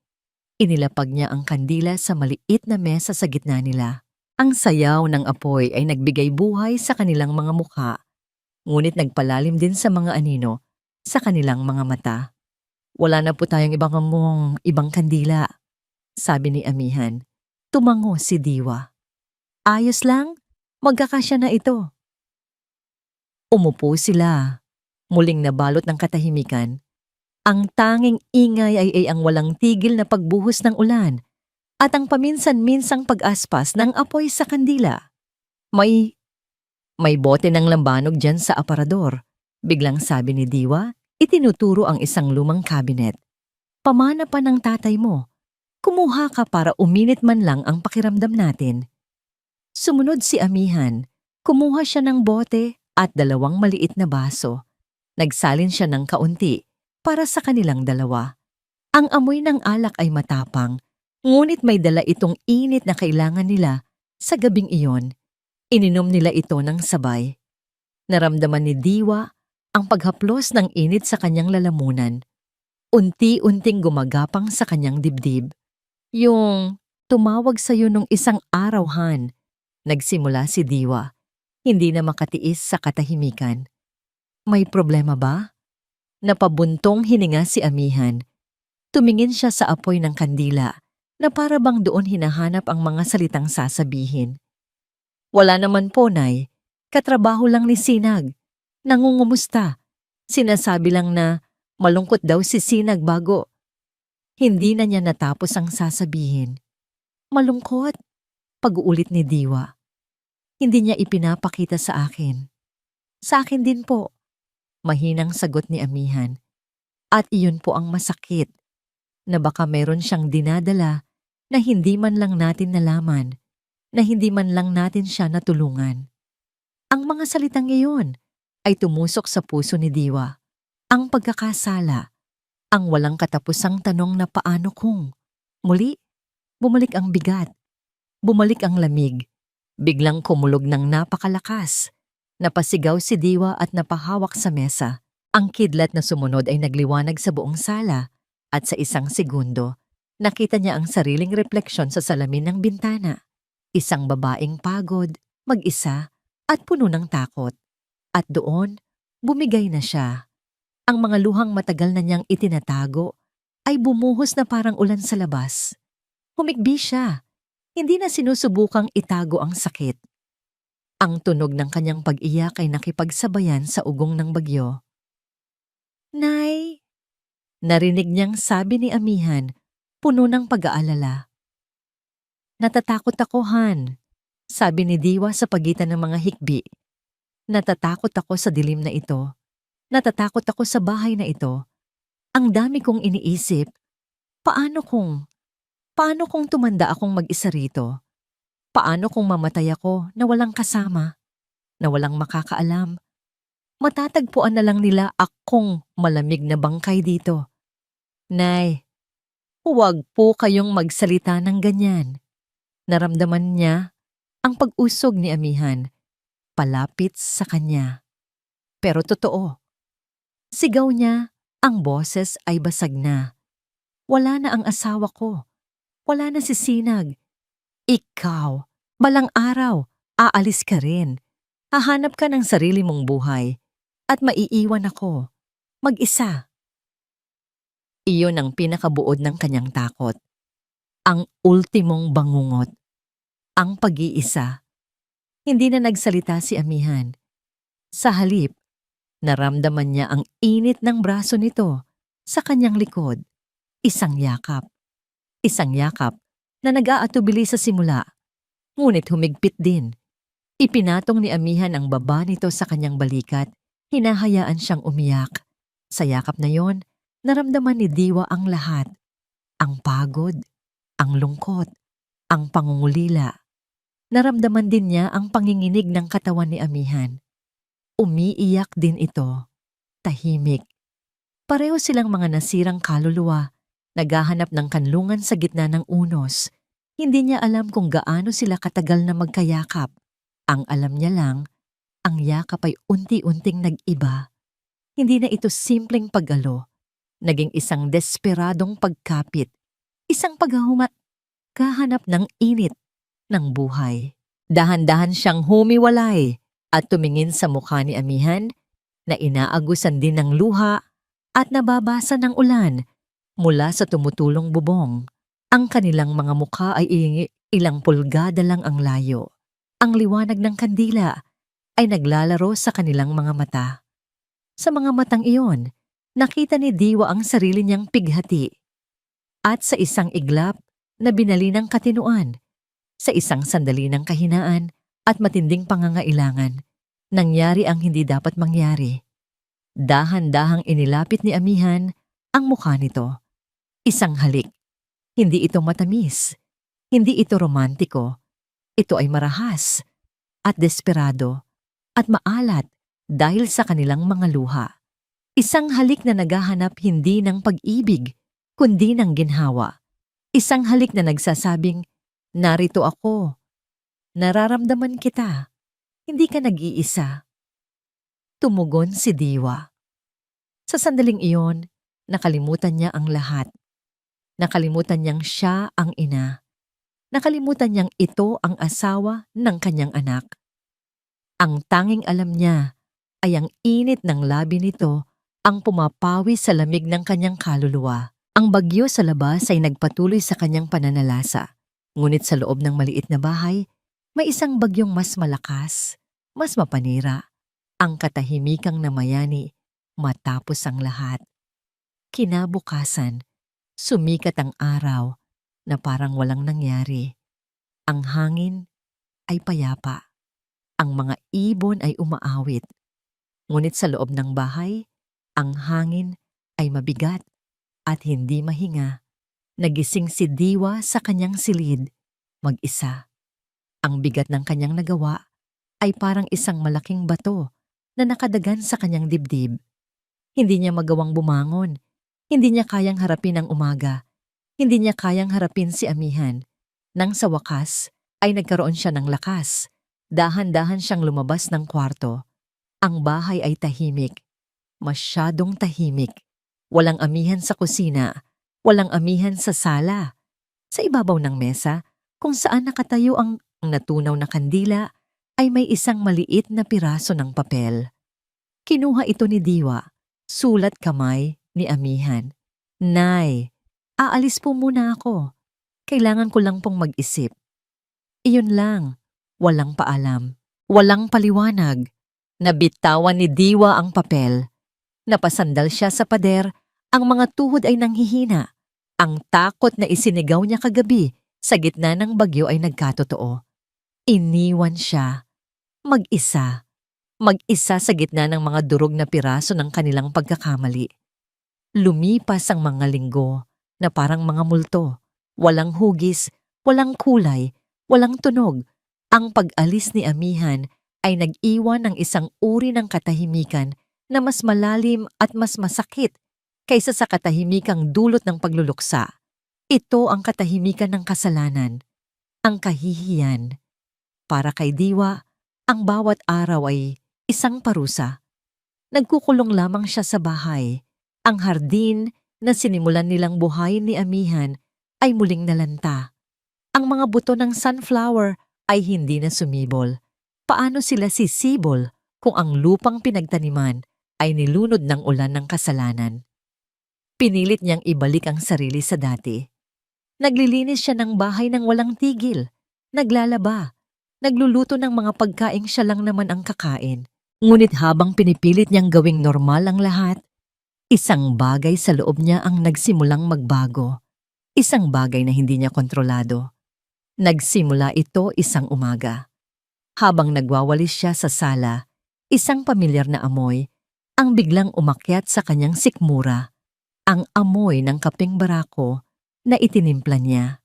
Inilapag niya ang kandila sa maliit na mesa sa gitna nila. Ang sayaw ng apoy ay nagbigay buhay sa kanilang mga mukha, ngunit nagpalalim din sa mga anino sa kanilang mga mata. Wala na po tayong ibang kandila, sabi ni amihan. Tumango si Diwa. Ayos lang, magkakasya na ito. Umupo sila. Muling nabalot ng katahimikan. Ang tanging ingay ay ang walang tigil na pagbuhos ng ulan at ang paminsan-minsang pag-aspas ng apoy sa kandila. May bote ng lambanog dyan sa aparador, biglang sabi ni Diwa, itinuturo ang isang lumang kabinet. Pamana pa ng tatay mo. Kumuha ka para uminit man lang ang pakiramdam natin. Sumunod si amihan. Kumuha siya ng bote at 2 maliit na baso. Nagsalin siya ng kaunti para sa kanilang 2. Ang amoy ng alak ay matapang, ngunit may dala itong init na kailangan nila sa gabing iyon. Ininom nila ito ng sabay. Naramdaman ni Diwa ang paghaplos ng init sa kanyang lalamunan. Unti-unting gumagapang sa kanyang dibdib. Yung tumawag sa'yo nung isang araw, Han. Nagsimula si Diwa, hindi na makatiis sa katahimikan. May problema ba? Napabuntong hininga si amihan. Tumingin siya sa apoy ng kandila na para bang doon hinahanap ang mga salitang sasabihin. Wala naman po, Nay. Katrabaho lang ni Sinag. Nangungumusta. Sinasabi lang na malungkot daw si Sinag bago. Hindi na niya natapos ang sasabihin. Malungkot? Pag-uulit ni Diwa. Hindi niya ipinapakita sa akin. Sa akin din po. Mahinang sagot ni amihan. At iyon po ang masakit, na baka meron siyang dinadala na hindi man lang natin nalaman, na hindi man lang natin siya natulungan. Ang mga salitang iyon ay tumusok sa puso ni Diwa. Ang pagkakasala, ang walang katapusang tanong na paano kung. Muli, Bumalik ang bigat, bumalik ang lamig. Biglang kumulog ng napakalakas. Napasigaw si Diwa at napahawak sa mesa. Ang kidlat na sumunod ay nagliwanag sa buong sala at sa isang segundo, nakita niya ang sariling refleksyon sa salamin ng bintana. Isang babaeng pagod, mag-isa, at puno ng takot. At doon, bumigay na siya. Ang mga luhang matagal na niyang itinatago ay bumuhos na parang ulan sa labas. Humikbi siya. Hindi na sinusubukang itago ang sakit. Ang tunog ng kanyang pag-iyak ay nakipagsabayan sa ugong ng bagyo. "Nay!" Narinig niyang sabi ni Amihan, puno ng pag-aalala. "Natatakot ako, Han," sabi ni Diwa sa pagitan ng mga hikbi. "Natatakot ako sa dilim na ito. Natatakot ako sa bahay na ito. Ang dami kong iniisip. Paano kung tumanda akong mag-isa rito? Paano kung mamatay ako na walang kasama, na walang makakaalam? Matatagpuan na lang nila akong malamig na bangkay dito. Nay, huwag po kayong magsalita ng ganyan." Naramdaman niya ang pag-usog ni Amihan, palapit sa kanya. Pero totoo. Sigaw niya, ang boses ay basag na. "Wala na ang asawa ko. Wala na si Sinag. Ikaw, balang araw, aalis ka rin. Hahanap ka ng sarili mong buhay. At maiiwan ako. Mag-isa." Iyon ang pinakabuod ng kanyang takot. Ang ultimong bangungot. Ang pag-iisa. Hindi na nagsalita si Amihan. Sa halip, naramdaman niya ang init ng braso nito sa kanyang likod. Isang yakap. Isang yakap na nag-aatubili sa simula, ngunit humigpit din. Ipinatong ni Amihan ang baba nito sa kanyang balikat, hinahayaan siyang umiyak. Sa yakap na yon, naramdaman ni Diwa ang lahat. Ang pagod, ang lungkot, ang pangungulila. Naramdaman din niya ang panginginig ng katawan ni Amihan. Umiiyak din ito. Tahimik. Pareho silang mga nasirang kaluluwa, naghahanap ng kanlungan sa gitna ng unos. Hindi niya alam kung gaano sila katagal na magkayakap. Ang alam niya lang, ang yakap ay unti-unting nag-iba. Hindi na ito simpleng paggalo. Naging isang desperadong pagkapit. Isang kahanap ng init ng buhay. Dahan-dahan siyang humiwalay at tumingin sa mukha ni Amihan na inaagusan din ng luha at nababasa ng ulan mula sa tumutulong bubong. Ang kanilang mga mukha ay ilang pulgada lang ang layo. Ang liwanag ng kandila ay naglalaro sa kanilang mga mata. Sa mga matang iyon, nakita ni Diwa ang sarili niyang pighati. At sa isang iglap na binali ng katinuan, sa isang sandali ng kahinaan at matinding pangangailangan, nangyari ang hindi dapat mangyari. Dahan-dahang inilapit ni Amihan ang mukha nito. Isang halik. Hindi ito matamis. Hindi ito romantiko. Ito ay marahas at desperado at maalat dahil sa kanilang mga luha. Isang halik na naghahanap hindi ng pag-ibig, kundi ng ginhawa. Isang halik na nagsasabing, "Narito ako. Nararamdaman kita. Hindi ka nag-iisa." Tumugon si Diwa. Sa sandaling iyon, nakalimutan niya ang lahat. Nakalimutan niyang siya ang ina. Nakalimutan niyang ito ang asawa ng kanyang anak. Ang tanging alam niya ay ang init ng labi nito ang pumapawi sa lamig ng kanyang kaluluwa. Ang bagyo sa labas ay nagpatuloy sa kanyang pananalasa. Ngunit sa loob ng maliit na bahay, may isang bagyong mas malakas, mas mapanira. Ang katahimikang namayani matapos ang lahat. Kinabukasan, sumikat ang araw na parang walang nangyari. Ang hangin ay payapa. Ang mga ibon ay umaawit. Ngunit sa loob ng bahay, ang hangin ay mabigat at hindi mahinga. Nagising si Diwa sa kanyang silid, mag-isa. Ang bigat ng kanyang nagawa ay parang isang malaking bato na nakadagan sa kanyang dibdib. Hindi niya magawang bumangon. Hindi niya kayang harapin ang umaga. Hindi niya kayang harapin si Amihan. Nang sa wakas ay nagkaroon siya ng lakas. Dahan-dahan siyang lumabas ng kwarto. Ang bahay ay tahimik. Masyadong tahimik. Walang amihan sa kusina. Walang amihan sa sala. Sa ibabaw ng mesa, kung saan nakatayo ang natunaw na kandila, ay may isang maliit na piraso ng papel. Kinuha ito ni Diwa. Sulat kamay ni amihan. Nay, aalis po muna ako. Kailangan ko lang pong mag-isip. Iyon lang. Walang paalam. Walang paliwanag. Nabitawan ni Diwa ang papel. Napasandal siya sa pader. Ang mga tuhod ay nanghihina. Ang takot na isinigaw niya kagabi sa gitna ng bagyo ay nagkatotoo. Iniwan siya. Mag-isa. Mag-isa sa gitna ng mga durog na piraso ng kanilang pagkakamali. Lumipas ang mga linggo na parang mga multo. Walang hugis, walang kulay, walang tunog. Ang pag-alis ni amihan ay nag-iwan ng isang uri ng katahimikan na mas malalim at mas masakit kaysa sa katahimikang dulot ng pagluluksa. Ito ang katahimikan ng kasalanan, ang kahihiyan. Para kay Diwa, ang bawat araw ay isang parusa. Nagkukulong lamang siya sa bahay. Ang hardin na sinimulan nilang buhayin ni amihan ay muling nalanta. Ang mga buto ng sunflower ay hindi na sumibol. Paano sila sisibol kung ang lupang pinagtaniman ay nilunod ng ulan ng kasalanan? Pinilit niyang ibalik ang sarili sa dati. Naglilinis siya ng bahay ng walang tigil. Naglalaba. Nagluluto ng mga pagkaing siya lang naman ang kakain. Ngunit habang pinipilit niyang gawing normal ang lahat, isang bagay sa loob niya ang nagsimulang magbago. Isang bagay na hindi niya kontrolado. Nagsimula ito isang umaga. Habang nagwawalis siya sa sala, isang pamilyar na amoy ang biglang umakyat sa kanyang sikmura. Ang amoy ng kapeng barako na itinimpla niya.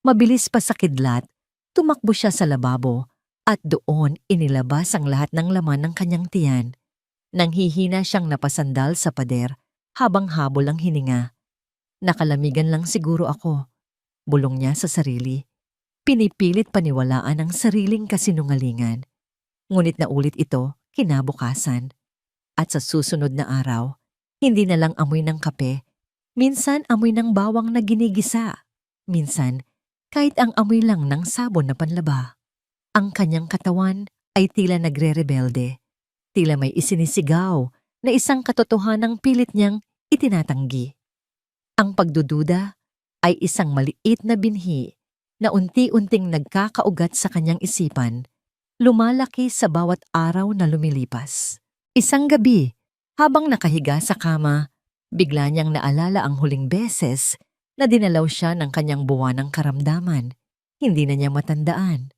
Mabilis pa sa kidlat, tumakbo siya sa lababo at doon inilabas ang lahat ng laman ng kanyang tiyan. Nanghihina siyang napasandal sa pader habang habol ang hininga. Nakalamigan lang siguro ako, bulong niya sa sarili. Pinipilit paniwalaan ang sariling kasinungalingan. Ngunit naulit ito kinabukasan. At sa susunod na araw, hindi na lang amoy ng kape, minsan amoy ng bawang na ginigisa, minsan kahit ang amoy lang ng sabon na panlaba. Ang kanyang katawan ay tila nagre-rebelde, tila may isinisigaw na isang katotohanang pilit niyang itinatanggi. Ang pagdududa ay isang maliit na binhi na unti-unting nagkakaugat sa kanyang isipan, lumalaki sa bawat araw na lumilipas. Isang gabi, habang nakahiga sa kama, bigla niyang naalala ang huling beses na dinalaw siya ng kanyang buwanang karamdaman. Hindi na niya matandaan.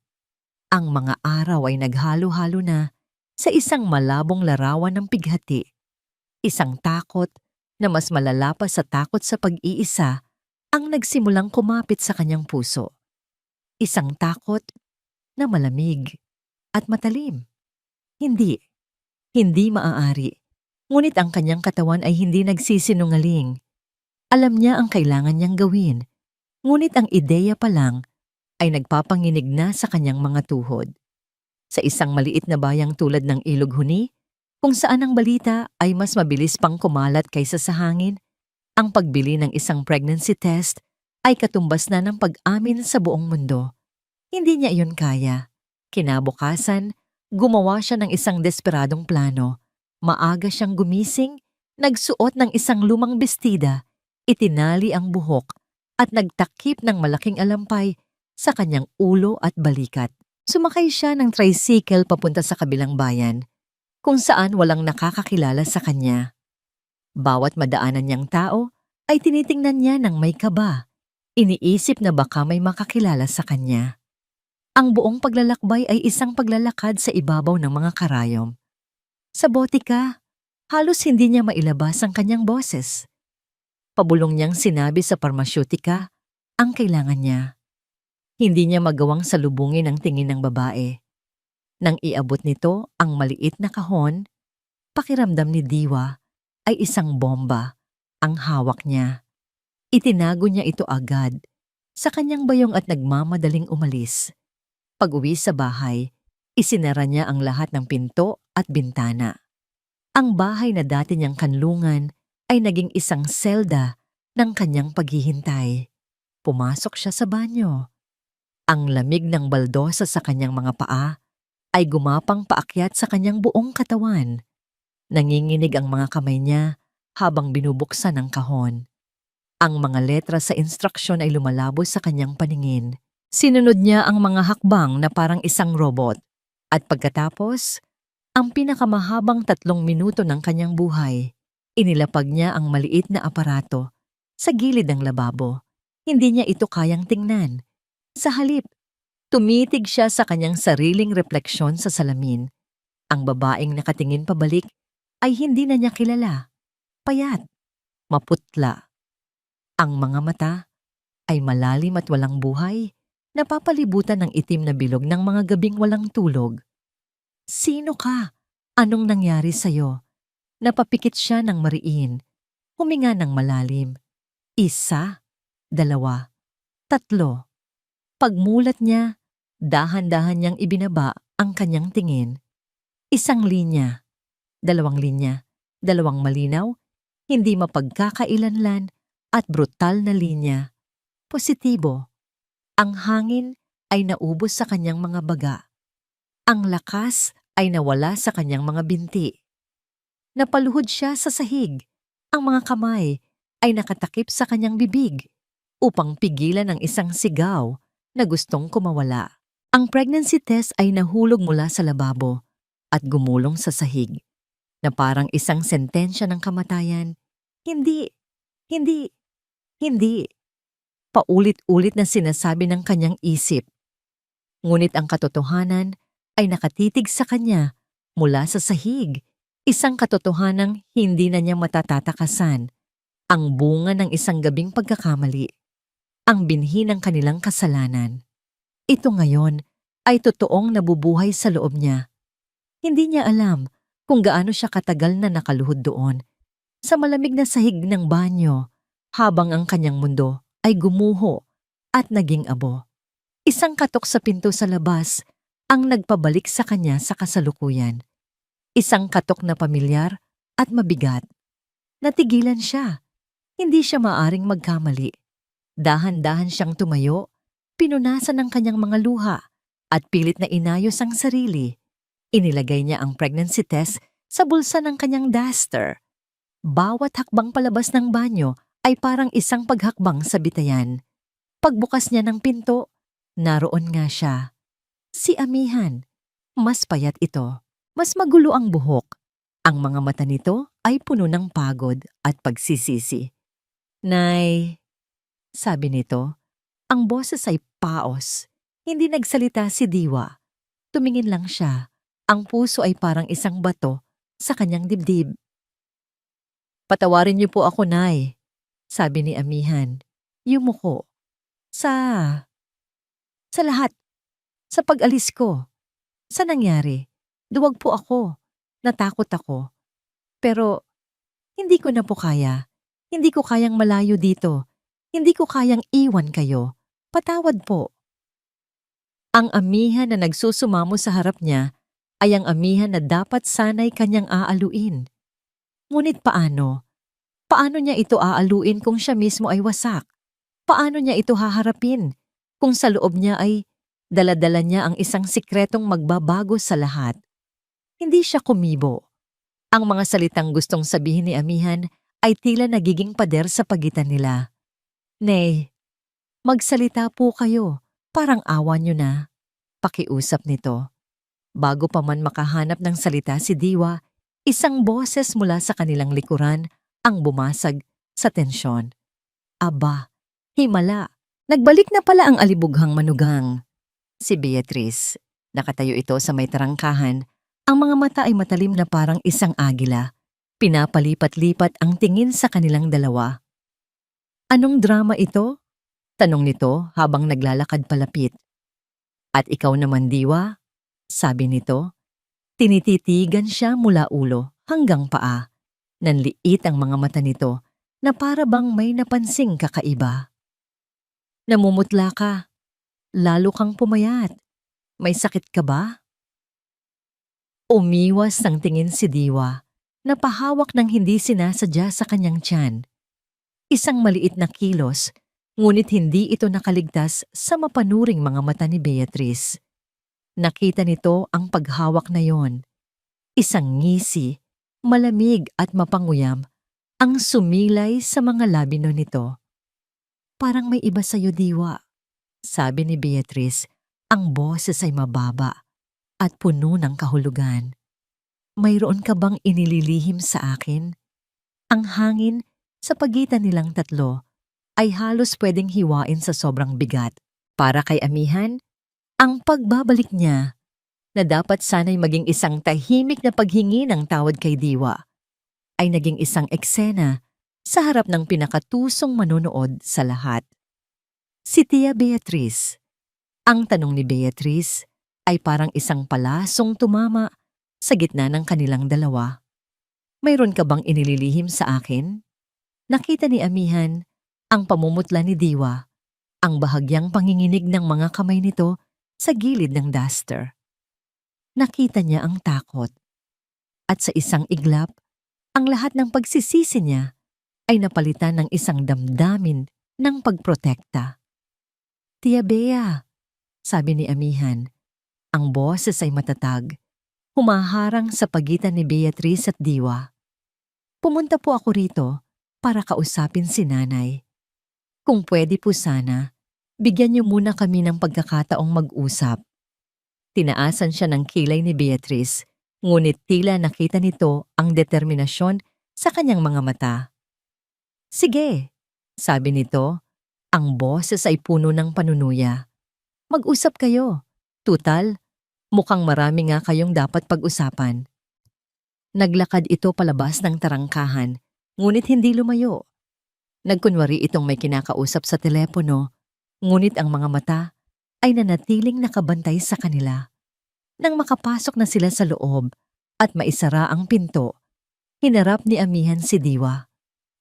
Ang mga araw ay naghalo-halo na sa isang malabong larawan ng pighati. Isang takot na mas malala pa sa takot sa pag-iisa ang nagsimulang kumapit sa kanyang puso. Isang takot na malamig at matalim. Hindi maaari. Ngunit ang kanyang katawan ay hindi nagsisinungaling. Alam niya ang kailangan niyang gawin. Ngunit ang ideya pa lang ay nagpapanginig na sa kanyang mga tuhod. Sa isang maliit na bayang tulad ng Ilog Huni, kung saan ang balita ay mas mabilis pang kumalat kaysa sa hangin, ang pagbili ng isang pregnancy test ay katumbas na ng pag-amin sa buong mundo. Hindi niya iyon kaya. Kinabukasan, gumawa siya ng isang desperadong plano. Maaga siyang gumising, nagsuot ng isang lumang bestida, itinali ang buhok at nagtakip ng malaking alampay sa kanyang ulo at balikat. Sumakay siya ng tricycle papunta sa kabilang bayan, kung saan walang nakakakilala sa kanya. Bawat madaanan niyang tao ay tinitingnan niya ng may kaba. Iniisip na baka may makakilala sa kanya. Ang buong paglalakbay ay isang paglalakad sa ibabaw ng mga karayom. Sa botika, halos hindi niya mailabas ang kanyang boses. Pabulong niyang sinabi sa parmasyutika ang kailangan niya. Hindi niya magawang salubungin ang tingin ng babae. Nang iabot nito ang maliit na kahon, pakiramdam ni Diwa ay isang bomba ang hawak niya. Itinago niya ito agad. sa kanyang bayong at nagmamadaling umalis. Pag-uwi sa bahay, isinara niya ang lahat ng pinto at bintana. Ang bahay na dati niyang kanlungan ay naging isang selda ng kanyang paghihintay. Pumasok siya sa banyo. Ang lamig ng baldosa sa kanyang mga paa ay gumapang paakyat sa kanyang buong katawan. Nanginginig ang mga kamay niya habang binubuksan ang kahon. Ang mga letra sa instruksyon ay lumalabo sa kanyang paningin. Sinunod niya ang mga hakbang na parang isang robot. At pagkatapos, ang pinakamahabang 3 minuto ng kanyang buhay, inilapag niya ang maliit na aparato sa gilid ng lababo. Hindi niya ito kayang tingnan. Sa halip, tumitig siya sa kanyang sariling refleksyon sa salamin. Ang babaeng nakatingin pabalik ay hindi na niya kilala. Payat, maputla. Ang mga mata ay malalim at walang buhay, napapalibutan ng itim na bilog ng mga gabing walang tulog. Sino ka? Anong nangyari sa'yo? Napapikit siya ng mariin. Huminga ng malalim. 1, 2, 3. Pagmulat niya, dahan-dahan niyang ibinaba ang kanyang tingin. 1 linya, 2 linya, 2 malinaw, hindi mapagkakailanlan at brutal na linya. Positibo. Ang hangin ay naubos sa kanyang mga baga. Ang lakas ay nawala sa kanyang mga binti. Napaluhod siya sa sahig. Ang mga kamay ay nakatakip sa kanyang bibig upang pigilan ang isang sigaw na gustong kumawala. Ang pregnancy test ay nahulog mula sa lababo at gumulong sa sahig na parang isang sentensya ng kamatayan. Hindi, hindi, hindi. Paulit-ulit na sinasabi ng kanyang isip. Ngunit ang katotohanan ay nakatitig sa kanya mula sa sahig. Isang katotohanang hindi na niya matatatakasan. Ang bunga ng isang gabing pagkakamali. Ang binhi ng kanilang kasalanan. Ito ngayon ay totoong nabubuhay sa loob niya. Hindi niya alam kung gaano siya katagal na nakaluhod doon sa malamig na sahig ng banyo habang ang kanyang mundo ay gumuho at naging abo. Isang katok sa pinto sa labas ang nagpabalik sa kanya sa kasalukuyan. Isang katok na pamilyar at mabigat. Natigilan siya. Hindi siya maaring magkamali. Dahan-dahan siyang tumayo, pinunasan ng kanyang mga luha at pilit na inayos ang sarili. Inilagay niya ang pregnancy test sa bulsa ng kanyang duster. Bawat hakbang palabas ng banyo ay parang isang paghakbang sa bitayan. Pagbukas niya ng pinto, naroon nga siya. Si Amihan. Mas payat ito. Mas magulo ang buhok. Ang mga mata nito ay puno ng pagod at pagsisisi. Nay, sabi nito, ang boses ay paos. Hindi nagsalita si Diwa. Tumingin lang siya. Ang puso ay parang isang bato sa kanyang dibdib. Patawarin niyo po ako, Nay, sabi ni Amihan. Yumuko. Sa lahat. Sa pag-alis ko. Sa nangyari. Duwag po ako. Natakot ako. Pero hindi ko na po kaya. Hindi ko kayang malayo dito. Hindi ko kayang iwan kayo. Patawad po. Ang Amihan na nagsusumamo sa harap niya ay ang Amihan na dapat sanay kanyang aaluin. Ngunit paano? Paano niya ito aaluin kung siya mismo ay wasak? Paano niya ito haharapin kung sa loob niya ay dala-dala niya ang isang sikretong magbabago sa lahat? Hindi siya kumibo. Ang mga salitang gustong sabihin ni Amihan ay tila nagiging pader sa pagitan nila. Nay, magsalita po kayo. Parang awa niyo na. Pakiusap nito. Bago pa man makahanap ng salita si Diwa, isang boses mula sa kanilang likuran ang bumasag sa tensyon. Aba, himala, nagbalik na pala ang alibughang manugang. Si Beatrice, nakatayo ito sa may tarangkahan, ang mga mata ay matalim na parang isang agila. Pinapalipat-lipat ang tingin sa kanilang dalawa. Anong drama ito? Tanong nito habang naglalakad palapit. At ikaw naman, Diwa? Sabi nito. Tinititigan siya mula ulo hanggang paa. Nanliit ang mga mata nito na para bang may napansing kakaiba. Namumutla ka. Lalo kang pumayat. May sakit ka ba? Umiwas ng tingin si Diwa. Napahawak ng hindi sinasadya sa kanyang tiyan. Isang maliit na kilos, ngunit hindi ito nakaligtas sa mapanuring mga mata ni Beatrice. Nakita nito ang paghawak na yon. Isang ngisi, malamig at mapanguyam, ang sumilay sa mga labino nito. Parang may iba sa'yo, Diwa, sabi ni Beatrice. Ang boses ay mababa at puno ng kahulugan. Mayroon ka bang inililihim sa akin? Ang hangin sa pagitan nilang tatlo ay halos pwedeng hiwain sa sobrang bigat. Para kay Amihan, ang pagbabalik niya na dapat sana'y maging isang tahimik na paghingi ng tawad kay Diwa ay naging isang eksena sa harap ng pinakatusong manonood sa lahat. Si Tia Beatrice. Ang tanong ni Beatrice ay parang isang palasong tumama sa gitna ng kanilang dalawa. Mayroon ka bang inililihim sa akin? Nakita ni Amihan ang pamumutla ni Diwa, ang bahagyang panginginig ng mga kamay nito sa gilid ng duster. Nakita niya ang takot. At sa isang iglap, ang lahat ng pagsisisi niya ay napalitan ng isang damdamin ng pagprotekta. Tia Bea, sabi ni Amihan. Ang boses ay matatag, humaharang sa pagitan ni Beatrice at Diwa. Pumunta po ako rito para kausapin si Nanay. Kung pwede po sana, bigyan niyo muna kami ng pagkakataong mag-usap. Tinaasan siya ng kilay ni Beatrice, ngunit tila nakita nito ang determinasyon sa kanyang mga mata. Sige, sabi nito, ang boses ay puno ng panunuya. Mag-usap kayo. Tutal, mukhang marami nga kayong dapat pag-usapan. Naglakad ito palabas ng tarangkahan, ngunit hindi lumayo. Nagkunwari itong may kinakausap sa telepono, ngunit ang mga mata ay nanatiling nakabantay sa kanila. Nang makapasok na sila sa loob at maisara ang pinto, hinarap ni Amihan si Diwa.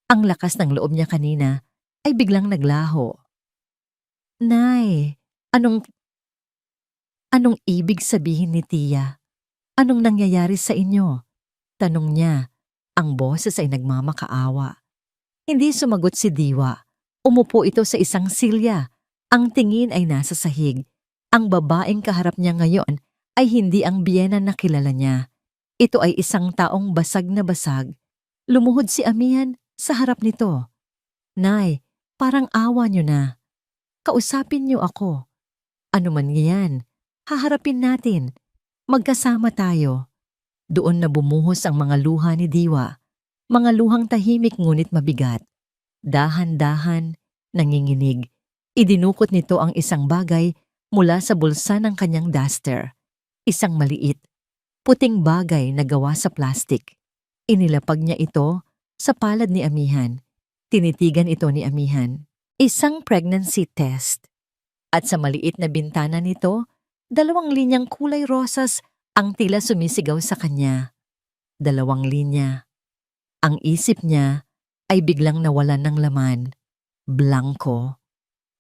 Ang lakas ng loob niya kanina ay biglang naglaho. Nay, Anong ibig sabihin ni Tia? Anong nangyayari sa inyo? Tanong niya. Ang boses ay nagmamakaawa. Hindi sumagot si Diwa. Umupo ito sa isang silya. Ang tingin ay nasa sahig. Ang babaeng kaharap niya ngayon ay hindi ang biyena na kilala niya. Ito ay isang taong basag na basag. Lumuhod si Amihan sa harap nito. Nay, parang awa niyo na. Kausapin niyo ako. Ano man yan, haharapin natin. Magkasama tayo. Doon na bumuhos ang mga luha ni Diwa. Mga luhang tahimik ngunit mabigat. Dahan-dahan, nanginginig. Idinukot nito ang isang bagay mula sa bulsa ng kanyang duster. Isang maliit, puting bagay na gawa sa plastik. Inilapag niya ito sa palad ni Amihan. Tinitigan ito ni Amihan. Isang pregnancy test. At sa maliit na bintana nito, 2 linyang kulay rosas ang tila sumisigaw sa kanya. 2 linya. Ang isip niya ay biglang nawalan ng laman. Blanko.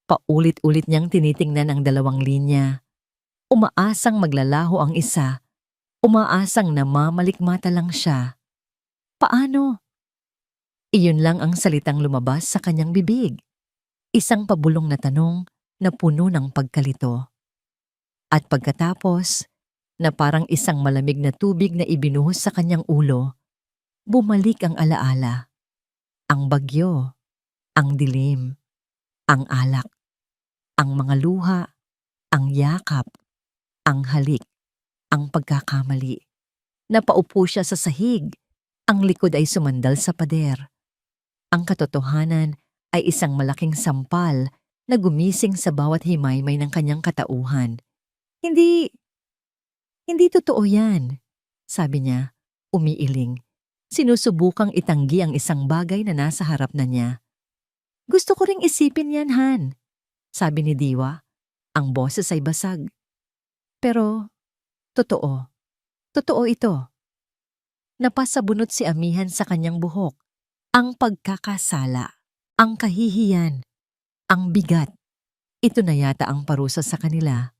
Paulit-ulit niyang tinitingnan ang 2 linya. Umaasang maglalaho ang isa. Umaasang namamalikmata lang siya. Paano? Iyon lang ang salitang lumabas sa kanyang bibig. Isang pabulong na tanong na puno ng pagkalito. At pagkatapos, na parang isang malamig na tubig na ibinuhos sa kanyang ulo, bumalik ang alaala. Ang bagyo, ang dilim, ang alak, ang mga luha, ang yakap, ang halik, ang pagkakamali. Napaupo siya sa sahig, ang likod ay sumandal sa pader. Ang katotohanan ay isang malaking sampal na gumising sa bawat himaymay ng kanyang katauhan. Hindi totoo yan, sabi niya, umiiling. Sinusubukang itanggi ang isang bagay na nasa harap na niya. Gusto ko ring isipin yan, Han, sabi ni Diwa. Ang boses ay basag. Pero, totoo. Totoo ito. Napasabunot si Amihan sa kanyang buhok. Ang pagkakasala, ang kahihiyan, ang bigat. Ito na yata ang parusa sa kanila.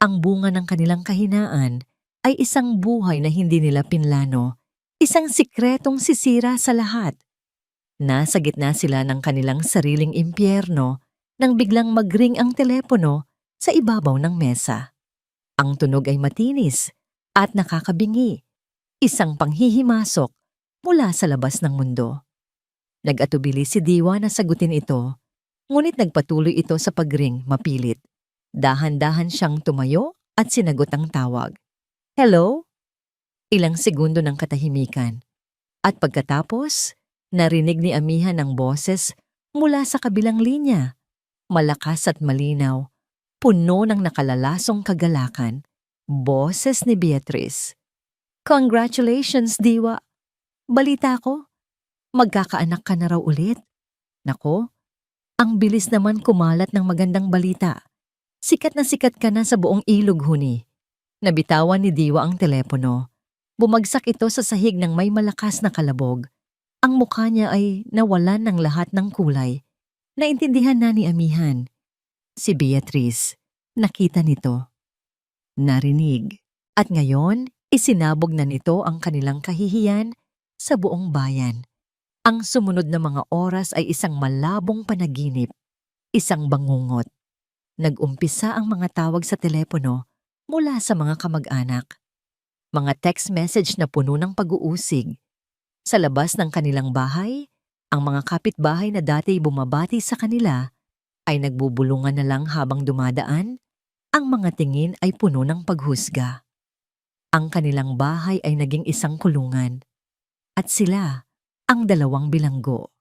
Ang bunga ng kanilang kahinaan ay isang buhay na hindi nila pinlano, isang sikretong sisira sa lahat. Nasa gitna sila ng kanilang sariling impyerno nang biglang magring ang telepono sa ibabaw ng mesa. Ang tunog ay matinis at nakakabingi, isang panghihimasok mula sa labas ng mundo. Nag-atubili si Diwa na sagutin ito, ngunit nagpatuloy ito sa pagring mapilit. Dahan-dahan siyang tumayo at sinagot ang tawag. Hello? Ilang segundo ng katahimikan. At pagkatapos, narinig ni Amihan ang boses mula sa kabilang linya. Malakas at malinaw, puno ng nakalalasong kagalakan. Boses ni Beatrice. Congratulations, Diwa! Balita ko, magkakaanak ka na raw ulit. Nako, ang bilis naman kumalat ng magandang balita. Sikat na sikat ka na sa buong ilog, huni. Nabitawan ni Diwa ang telepono. Bumagsak ito sa sahig ng may malakas na kalabog. Ang mukha niya ay nawalan ng lahat ng kulay. Naintindihan na ni Amihan. Si Beatrice, nakita nito. Narinig. At ngayon, isinabog na nito ang kanilang kahihiyan sa buong bayan. Ang sumunod na mga oras ay isang malabong panaginip, isang bangungot. Nag-umpisa ang mga tawag sa telepono mula sa mga kamag-anak. Mga text message na puno ng pag-uusig. Sa labas ng kanilang bahay, ang mga kapitbahay na dati bumabati sa kanila ay nagbubulungan na lang habang dumadaan. Ang mga tingin ay puno ng paghusga. Ang kanilang bahay ay naging isang kulungan. At sila, ang dalawang bilanggo.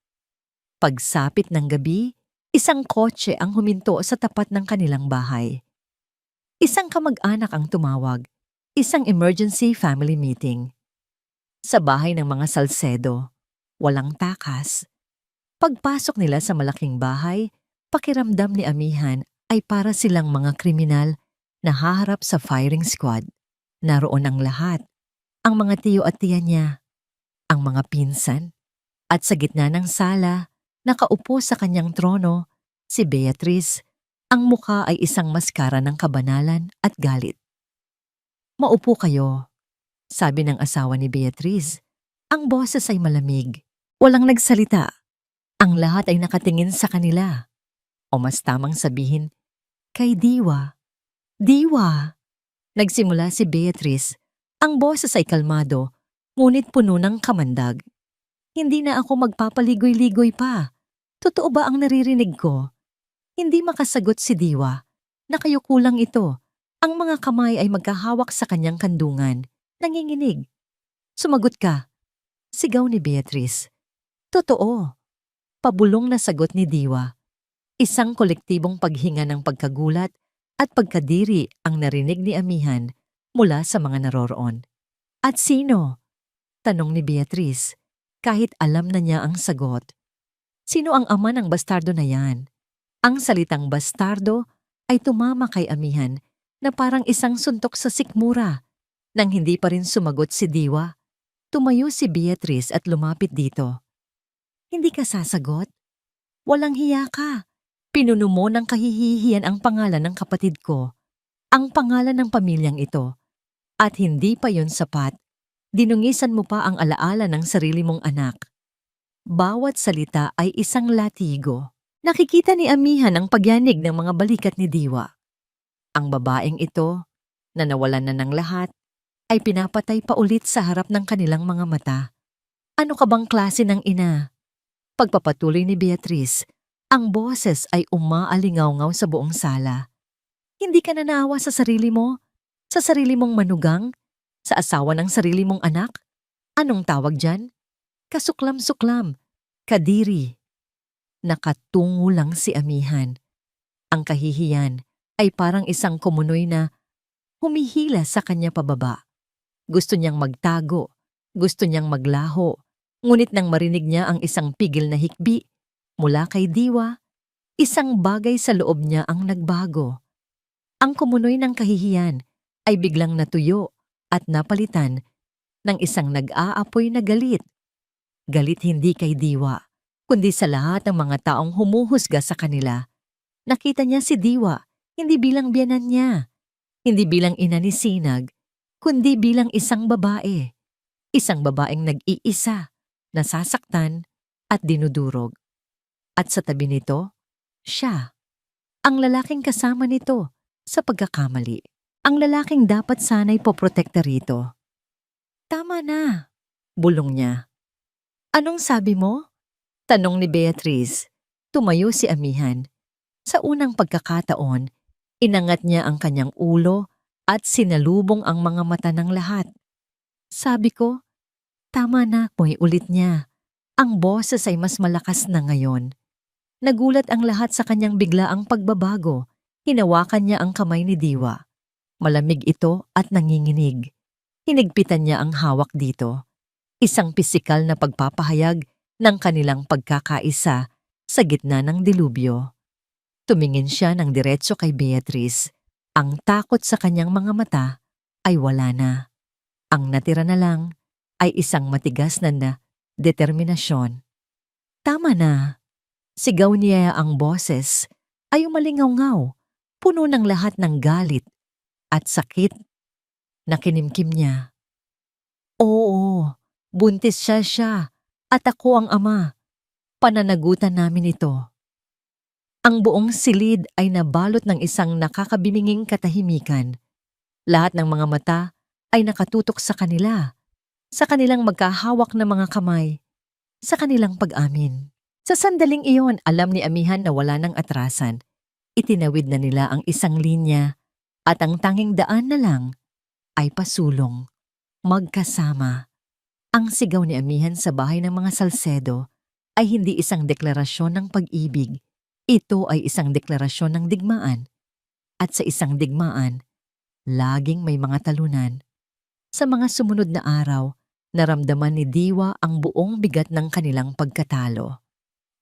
Pagsapit ng gabi, isang kotse ang huminto sa tapat ng kanilang bahay. Isang kamag-anak ang tumawag, isang emergency family meeting. Sa bahay ng mga Salcedo, walang takas. Pagpasok nila sa malaking bahay, pakiramdam ni Amihan ay para silang mga kriminal na haharap sa firing squad. Naroon ang lahat, ang mga tiyo at tiya niya, ang mga pinsan, at sa gitna ng sala, nakaupo sa kanyang trono, si Beatrice, ang mukha ay isang maskara ng kabanalan at galit. Maupo kayo, sabi ng asawa ni Beatrice. Ang boses ay malamig, walang nagsalita. Ang lahat ay nakatingin sa kanila. O mas tamang sabihin, kay Diwa. Diwa! Nagsimula si Beatrice. Ang boses ay kalmado, ngunit puno ng kamandag. Hindi na ako magpapaligoy-ligoy pa. Totoo ba ang naririnig ko? Hindi makasagot si Diwa. Nakayuko lang ito. Ang mga kamay ay magkahawak sa kanyang kandungan. Nanginginig. Sumagot ka. Sigaw ni Beatrice. Totoo. Pabulong na sagot ni Diwa. Isang kolektibong paghinga ng pagkagulat at pagkadiri ang narinig ni Amihan mula sa mga naroroon. At sino? Tanong ni Beatrice, kahit alam na niya ang sagot. Sino ang ama ng bastardo na yan? Ang salitang bastardo ay tumama kay Amihan na parang isang suntok sa sikmura. Nang hindi pa rin sumagot si Diwa, tumayo si Beatrice at lumapit dito. Hindi ka sasagot? Walang hiya ka. Pinuno mo ng kahihihiyan ang pangalan ng kapatid ko, ang pangalan ng pamilyang ito. At hindi pa yon sapat, dinungisan mo pa ang alaala ng sarili mong anak. Bawat salita ay isang latigo. Nakikita ni Amihan ang pagyanig ng mga balikat ni Diwa. Ang babaeng ito, na nawalan na ng lahat, ay pinapatay pa ulit sa harap ng kanilang mga mata. Ano ka bang klase ng ina? Pagpapatuloy ni Beatrice, ang boses ay umaalingaw-ngaw sa buong sala. Hindi ka nanawa sa sarili mo? Sa sarili mong manugang? Sa asawa ng sarili mong anak? Anong tawag dyan? Kasuklam-suklam. Kadiri. Nakatungo lang si Amihan. Ang kahihiyan ay parang isang kumunoy na humihila sa kanya pababa. Gusto niyang magtago, gusto niyang maglaho, ngunit nang marinig niya ang isang pigil na hikbi mula kay Diwa, isang bagay sa loob niya ang nagbago. Ang kumunoy ng kahihiyan ay biglang natuyo at napalitan ng isang nag-aapoy na galit. Galit hindi kay Diwa, kundi sa lahat ng mga taong humuhusga sa kanila. Nakita niya si Diwa, hindi bilang biyenan niya, hindi bilang ina ni Sinag, kundi bilang isang babae. Isang babaeng nag-iisa, nasasaktan at dinudurog. At sa tabi nito, siya, ang lalaking kasama nito sa pagkakamali. Ang lalaking dapat sana'y poprotekta rito. Tama na, bulong niya. Anong sabi mo? Tanong ni Beatrice. Tumayo si Amihan. Sa unang pagkakataon, inangat niya ang kanyang ulo at sinalubong ang mga mata ng lahat. Sabi ko, tama na, may ulit niya. Ang boses ay mas malakas na ngayon. Nagulat ang lahat sa kanyang biglaang pagbabago. Hinawakan niya ang kamay ni Diwa. Malamig ito at nanginginig. Hinigpitan niya ang hawak dito. Isang pisikal na pagpapahayag ng kanilang pagkakaisa sa gitna ng dilubyo. Tumingin siya ng diretso kay Beatrice. Ang takot sa kanyang mga mata ay wala na. Ang natira na lang ay isang matigas na determinasyon. Tama na. Sigaw niya ang boses ay umalingaw-ngaw, puno ng lahat ng galit at sakit na kinimkim niya. Oo, buntis siya at ako ang ama. Pananagutan namin ito. Ang buong silid ay nabalot ng isang nakakabiminging katahimikan. Lahat ng mga mata ay nakatutok sa kanila, sa kanilang magkahawak na mga kamay, sa kanilang pag-amin. Sa sandaling iyon, alam ni Amihan na wala ng atrasan. Itinawid na nila ang isang linya at ang tanging daan na lang ay pasulong, magkasama. Ang sigaw ni Amihan sa bahay ng mga Salcedo ay hindi isang deklarasyon ng pag-ibig. Ito ay isang deklarasyon ng digmaan. At sa isang digmaan, laging may mga talunan. Sa mga sumunod na araw, naramdaman ni Diwa ang buong bigat ng kanilang pagkatalo.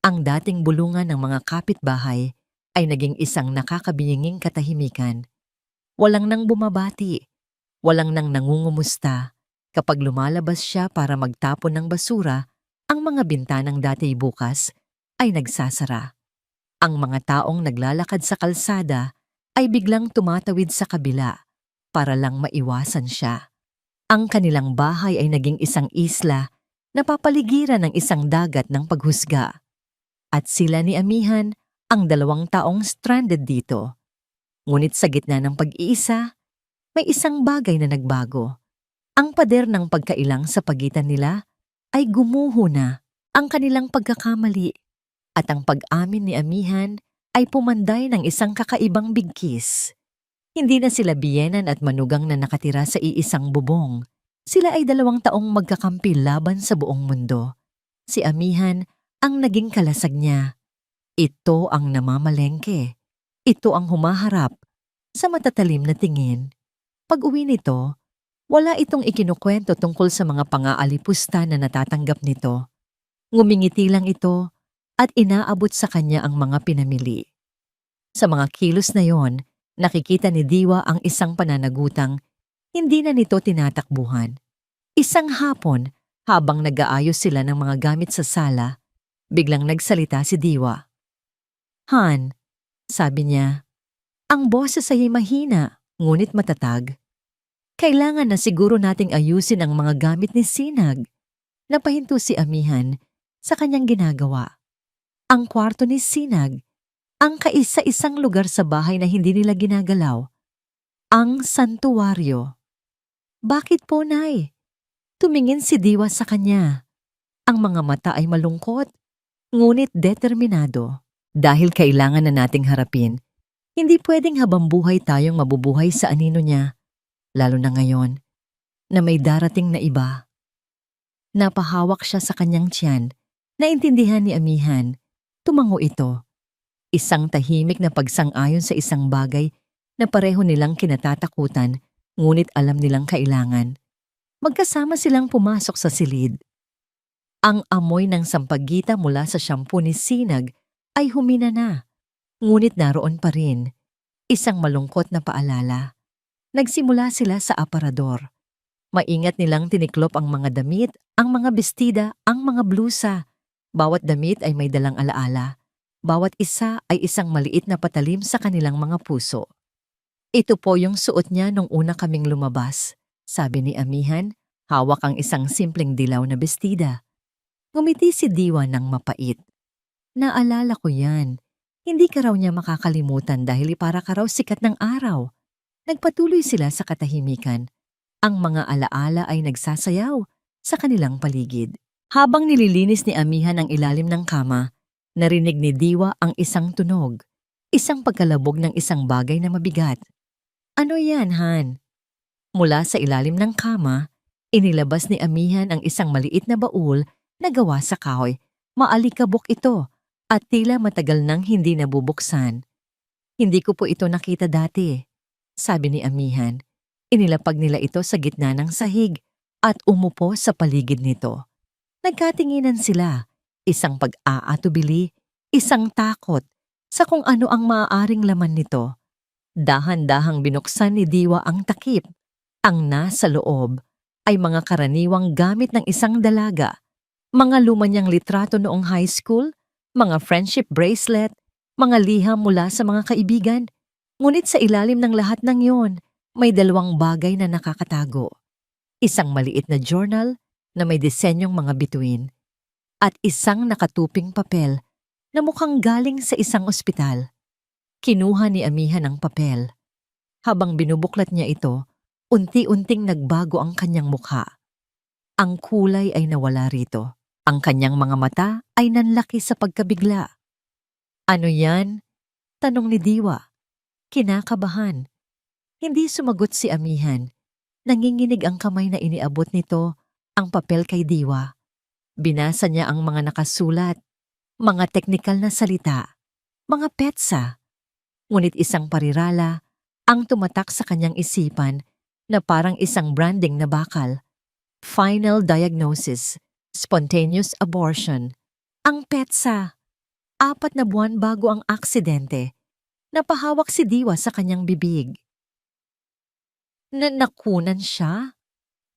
Ang dating bulungan ng mga kapitbahay ay naging isang nakakabinging katahimikan. Walang nang bumabati, walang nang nangungumusta. Kapag lumalabas siya para magtapon ng basura, ang mga bintanang dati bukas ay nagsasara. Ang mga taong naglalakad sa kalsada ay biglang tumatawid sa kabila para lang maiwasan siya. Ang kanilang bahay ay naging isang isla na papaligiran ng isang dagat ng paghusga. At sila ni Amihan ang 2 taong stranded dito. Ngunit sa gitna ng pag-iisa, may isang bagay na nagbago. Ang pader ng pagkailang sa pagitan nila ay gumuho na. Ang kanilang pagkakamali at ang pag-amin ni Amihan ay pumanday ng isang kakaibang bigkis. Hindi na sila biyenan at manugang na nakatira sa iisang bubong. Sila ay 2 taong magkakampi laban sa buong mundo. Si Amihan ang naging kalasag niya. Ito ang namamalengke. Ito ang humaharap sa matatalim na tingin. Pag-uwi nito, wala itong ikinukwento tungkol sa mga pang-aalipusta na natatanggap nito. Ngumingiti lang ito at inaabot sa kanya ang mga pinamili. Sa mga kilos na yon, nakikita ni Diwa ang isang pananagutang hindi na nito tinatakbuhan. Isang hapon, habang nag-aayos sila ng mga gamit sa sala, biglang nagsalita si Diwa. Han, sabi niya, ang boses ay mahina, ngunit matatag. Kailangan na siguro nating ayusin ang mga gamit ni Sinag. Napahinto si Amihan sa kanyang ginagawa. Ang kwarto ni Sinag, ang kaisa-isang lugar sa bahay na hindi nila ginagalaw. Ang santuwaryo. Bakit po, Nay? Tumingin si Diwa sa kanya. Ang mga mata ay malungkot, ngunit determinado. Dahil kailangan na nating harapin, hindi pwedeng habang buhay tayong mabubuhay sa anino niya, lalo na ngayon, na may darating na iba. Napahawak siya sa kanyang tiyan, naintindihan ni Amihan, tumango ito. Isang tahimik na pagsang-ayon sa isang bagay na pareho nilang kinatatakutan, ngunit alam nilang kailangan. Magkasama silang pumasok sa silid. Ang amoy ng sampagita mula sa shampoo ni Sinag ay humina na, ngunit naroon pa rin. Isang malungkot na paalala. Nagsimula sila sa aparador. Maingat nilang tiniklop ang mga damit, ang mga bestida, ang mga blusa. Bawat damit ay may dalang alaala. Bawat isa ay isang maliit na patalim sa kanilang mga puso. Ito po yung suot niya nung una kaming lumabas, sabi ni Amihan, hawak ang isang simpleng dilaw na bestida. Ngumiti si Diwa ng mapait. Naalala ko yan. Hindi ka raw niya makakalimutan dahil para ka raw sikat ng araw. Nagpatuloy sila sa katahimikan. Ang mga alaala ay nagsasayaw sa kanilang paligid. Habang nililinis ni Amihan ang ilalim ng kama, narinig ni Diwa ang isang tunog. Isang pagkalabog ng isang bagay na mabigat. Ano yan, Han? Mula sa ilalim ng kama, inilabas ni Amihan ang isang maliit na baul na gawa sa kahoy. Maalikabok ito at tila matagal nang hindi nabubuksan. Hindi ko po ito nakita dati, sabi ni Amihan. Inilapag nila ito sa gitna ng sahig at umupo sa paligid nito. Nagkatinginan sila, isang pag-aatubili, isang takot sa kung ano ang maaaring laman nito. Dahan-dahang binuksan ni Diwa ang takip. Ang nasa loob ay mga karaniwang gamit ng isang dalaga, mga luma niyang litrato noong high school, mga friendship bracelet, mga liham mula sa mga kaibigan. Ngunit sa ilalim ng lahat ng yon, may dalawang bagay na nakakatago. Isang maliit na journal na may disenyong mga bituin at isang nakatuping papel na mukhang galing sa isang ospital. Kinuha ni Amihan ang papel. Habang binubuklat niya ito, unti-unting nagbago ang kanyang mukha. Ang kulay ay nawala rito. Ang kanyang mga mata ay nanlaki sa pagkabigla. Ano yan? Tanong ni Diwa. Kinakabahan. Hindi sumagot si Amihan. Nanginginig ang kamay na iniabot nito ang papel kay Diwa. Binasa niya ang mga nakasulat, mga teknikal na salita, mga petsa. Ngunit isang parirala ang tumatak sa kanyang isipan na parang isang branding na bakal. Final diagnosis, spontaneous abortion. Ang petsa. 4 na buwan bago ang aksidente. Napahawak si Diwa sa kanyang bibig. Nakunan siya?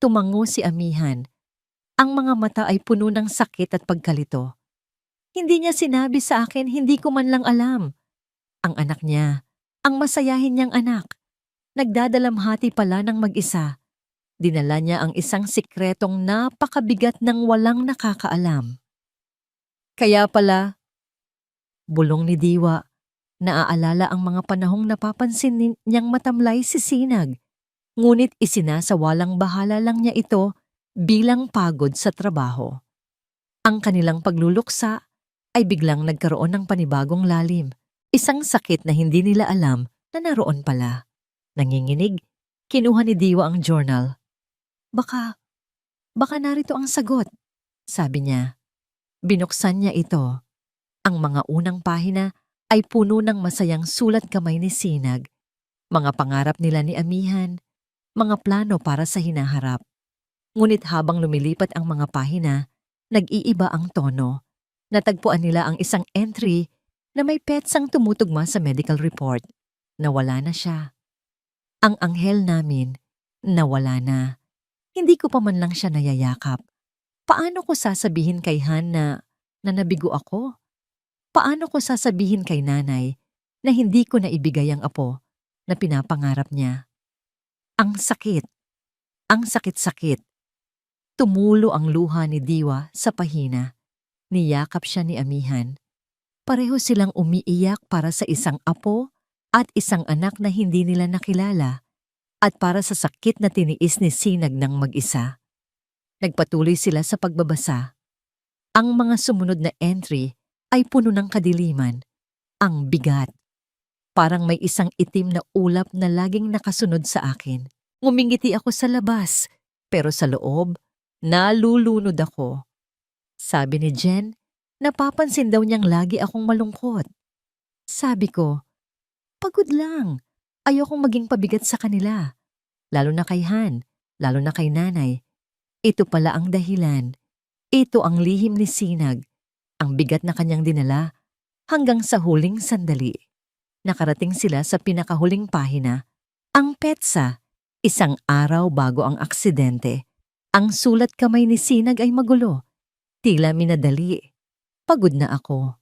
Tumango si Amihan. Ang mga mata ay puno ng sakit at pagkalito. Hindi niya sinabi sa akin, hindi ko man lang alam. Ang anak niya, ang masayahin niyang anak. Nagdadalamhati pala ng mag-isa. Dinala niya ang isang sikretong napakabigat ng walang nakakaalam. Kaya pala, bulong ni Diwa, naaalala ang mga panahong napapansin niyang matamlay si Sinag. Ngunit isinasawalang bahala lang niya ito bilang pagod sa trabaho. Ang kanilang pagluluksa ay biglang nagkaroon ng panibagong lalim. Isang sakit na hindi nila alam na naroon pala. Nanginginig, kinuha ni Diwa ang journal. Baka narito ang sagot, sabi niya. Binuksan niya ito. Ang mga unang pahina ay puno ng masayang sulat kamay ni Sinag. Mga pangarap nila ni Amihan, mga plano para sa hinaharap. Ngunit habang lumilipat ang mga pahina, nag-iiba ang tono. Natagpuan nila ang isang entry na may petsang tumutugma sa medical report. Nawala na siya. Ang anghel namin, nawala na. Hindi ko pa man lang siya nayayakap. Paano ko sasabihin kay Han na nabigo ako? Paano ko sasabihin kay nanay na hindi ko naibigay ang apo na pinapangarap niya? Ang sakit. Ang sakit-sakit. Tumulo ang luha ni Diwa sa pahina. Niyakap siya ni Amihan. Pareho silang umiiyak para sa isang apo at isang anak na hindi nila nakilala at para sa sakit na tiniis ni Sinag ng mag-isa. Nagpatuloy sila sa pagbabasa. Ang mga sumunod na entry ay puno ng kadiliman. Ang bigat. Parang may isang itim na ulap na laging nakasunod sa akin. Ngumingiti ako sa labas, pero sa loob, nalulunod ako. Sabi ni Jen, napapansin daw niyang lagi akong malungkot. Sabi ko, pagod lang. Ayokong maging pabigat sa kanila. Lalo na kay Han, lalo na kay nanay. Ito pala ang dahilan. Ito ang lihim ni Sinag. Ang bigat na kanyang dinala hanggang sa huling sandali. Nakarating sila sa pinakahuling pahina. Ang petsa, isang araw bago ang aksidente. Ang sulat kamay ni Sinag ay magulo. Tila minadali. Pagod na ako.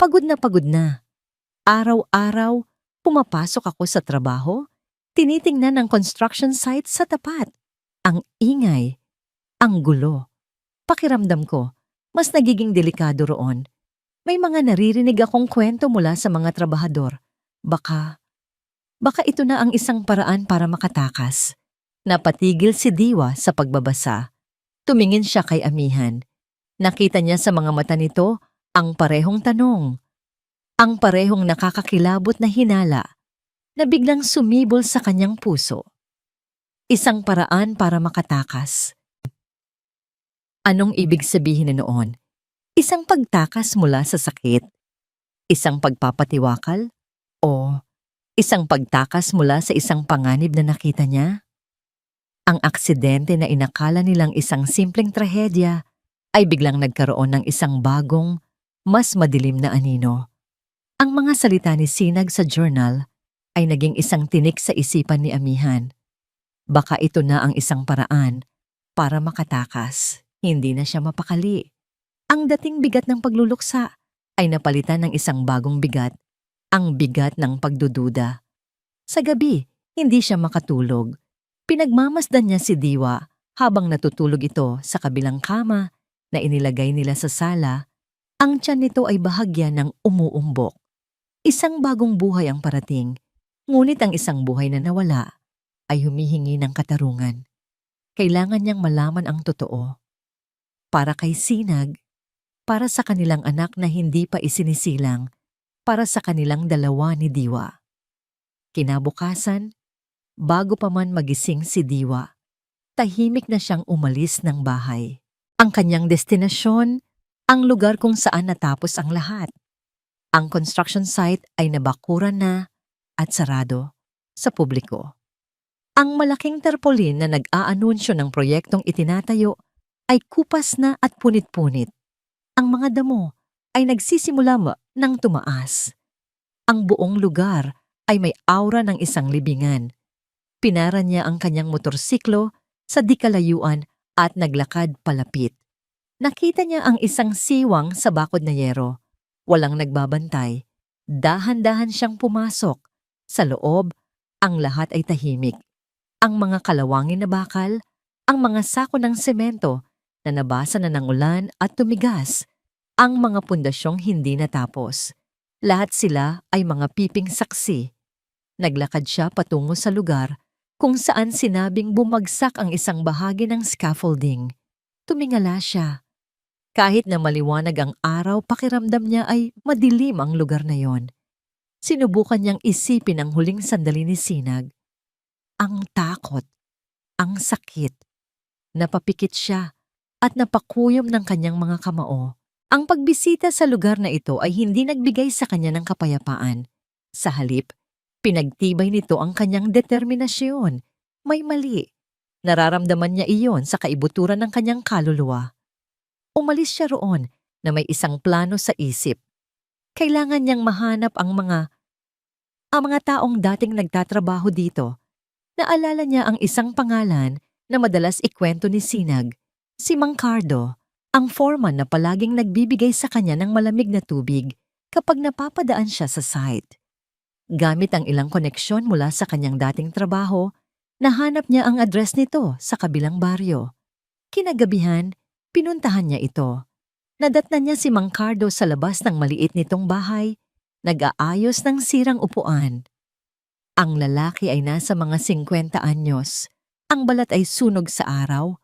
Pagod na pagod na. Araw-araw, pumapasok ako sa trabaho, tinitingnan ang construction site sa tapat. Ang ingay, ang gulo. Pakiramdam ko, mas nagiging delikado roon. May mga naririnig akong kwento mula sa mga trabahador. Baka ito na ang isang paraan para makatakas. Napatigil si Diwa sa pagbabasa. Tumingin siya kay Amihan. Nakita niya sa mga mata nito ang parehong tanong. Ang parehong nakakakilabot na hinala na biglang sumibol sa kanyang puso. Isang paraan para makatakas. Anong ibig sabihin na noon? Isang pagtakas mula sa sakit? Isang pagpapatiwakal? O isang pagtakas mula sa isang panganib na nakita niya? Ang aksidente na inakala nilang isang simpleng trahedya ay biglang nagkaroon ng isang bagong, mas madilim na anino. Ang mga salita ni Sinag sa journal ay naging isang tinik sa isipan ni Amihan. Baka ito na ang isang paraan para makatakas. Hindi na siya mapakali. Ang dating bigat ng pagluluksa ay napalitan ng isang bagong bigat, ang bigat ng pagdududa. Sa gabi, hindi siya makatulog. Pinagmamasdan niya si Diwa habang natutulog ito sa kabilang kama na inilagay nila sa sala. Ang tiyan nito ay bahagya ng umuumbok. Isang bagong buhay ang parating, ngunit ang isang buhay na nawala ay humihingi ng katarungan. Kailangan niyang malaman ang totoo. Para kay Sinag, para sa kanilang anak na hindi pa isinisilang, para sa kanilang dalawa ni Diwa. Kinabukasan, bago pa man magising si Diwa, tahimik na siyang umalis ng bahay. Ang kanyang destinasyon, ang lugar kung saan natapos ang lahat. Ang construction site ay nabakuran na at sarado sa publiko. Ang malaking tarpaulin na nag-aanunsyo ng proyektong itinatayo ay kupas na at punit-punit. Ang mga damo ay nagsisimula ng tumaas. Ang buong lugar ay may aura ng isang libingan. Pinara niya ang kanyang motorsiklo sa dikalayuan at naglakad palapit. Nakita niya ang isang siwang sa bakod na yero. Walang nagbabantay. Dahan-dahan siyang pumasok. Sa loob, ang lahat ay tahimik. Ang mga kalawangin na bakal, ang mga sako ng semento na nabasa na ng ulan at tumigas, ang mga pundasyong hindi natapos. Lahat sila ay mga piping saksi. Naglakad siya patungo sa lugar kung saan sinabing bumagsak ang isang bahagi ng scaffolding. Tumingala siya. Kahit na maliwanag ang araw, pakiramdam niya ay madilim ang lugar na yon. Sinubukan niyang isipin ang huling sandali ni Sinag. Ang takot, ang sakit. Napapikit siya at napakuyom ng kanyang mga kamao. Ang pagbisita sa lugar na ito ay hindi nagbigay sa kanya ng kapayapaan. Sa halip, pinagtibay nito ang kanyang determinasyon. May mali. Nararamdaman niya iyon sa kaibuturan ng kanyang kaluluwa. Umalis siya roon na may isang plano sa isip. Kailangan niyang mahanap ang mga taong dating nagtatrabaho dito. Naalala niya ang isang pangalan na madalas ikwento ni Sinag, si Mang Cardo, ang foreman na palaging nagbibigay sa kanya ng malamig na tubig kapag napapadaan siya sa site. Gamit ang ilang koneksyon mula sa kanyang dating trabaho, nahanap niya ang address nito sa kabilang baryo. Kinagabihan, pinuntahan niya ito. Nadatnan niya si Mang Cardo sa labas ng maliit nitong bahay, nag-aayos ng sirang upuan. Ang lalaki ay nasa mga 50 anyos. Ang balat ay sunog sa araw.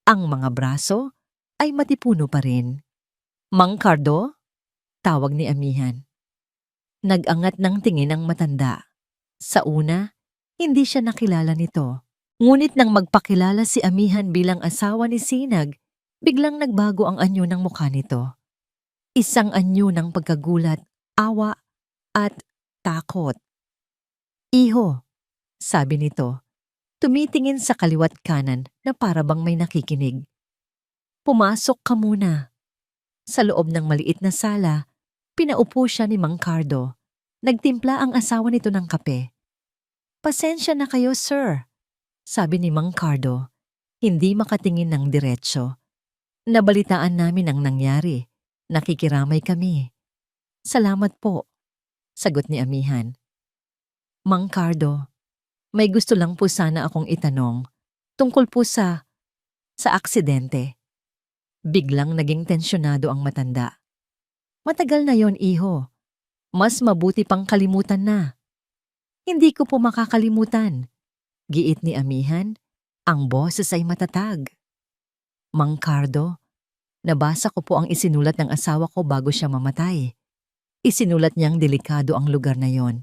Ang mga braso ay matipuno pa rin. Mang Cardo? Tawag ni Amihan. Nag-angat ng tingin ang matanda. Sa una, hindi siya nakilala nito. Ngunit nang magpakilala si Amihan bilang asawa ni Sinag, biglang nagbago ang anyo ng mukha nito. Isang anyo ng pagkagulat, awa, at takot. Iho, sabi nito, tumitingin sa kaliwat kanan na para bang may nakikinig. Pumasok ka muna. Sa loob ng maliit na sala, pinaupo siya ni Mang Cardo. Nagtimpla ang asawa nito ng kape. Pasensya na kayo, sir, sabi ni Mang Cardo, hindi makatingin ng diretsyo. Nabalitaan namin ang nangyari. Nakikiramay kami. Salamat po, sagot ni amihan. Mang Cardo, may gusto lang po sana akong itanong tungkol po sa aksidente. Biglang naging tensyonado ang matanda. Matagal na yon, iho. Mas mabuti pang kalimutan na. Hindi ko po makakalimutan. Giit ni amihan, ang boses ay matatag. Mang Cardo, nabasa ko po ang isinulat ng asawa ko bago siya mamatay. Isinulat niyang delikado ang lugar na yon.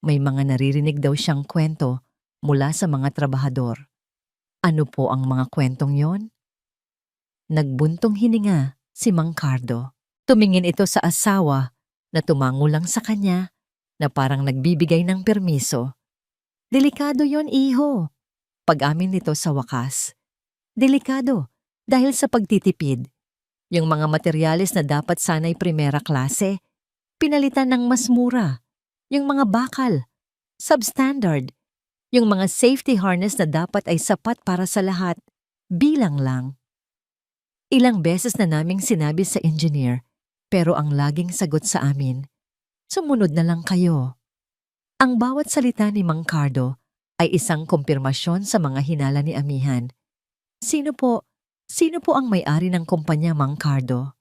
May mga naririnig daw siyang kwento mula sa mga trabahador. Ano po ang mga kwentong yon? Nagbuntong hininga si Mang Cardo. Tumingin ito sa asawa na tumango lang sa kanya na parang nagbibigay ng permiso. Delikado yon, iho. Pag-amin nito sa wakas. Delikado dahil sa pagtitipid. Yung mga materyales na dapat sana'y primera klase, pinalitan ng mas mura. Yung mga bakal, substandard. Yung mga safety harness na dapat ay sapat para sa lahat, bilang lang. Ilang beses na naming sinabi sa engineer, pero ang laging sagot sa amin, sumunod na lang kayo. Ang bawat salita ni Mang Cardo ay isang kumpirmasyon sa mga hinala ni amihan. Sino po ang may-ari ng kumpanya, Mang Cardo?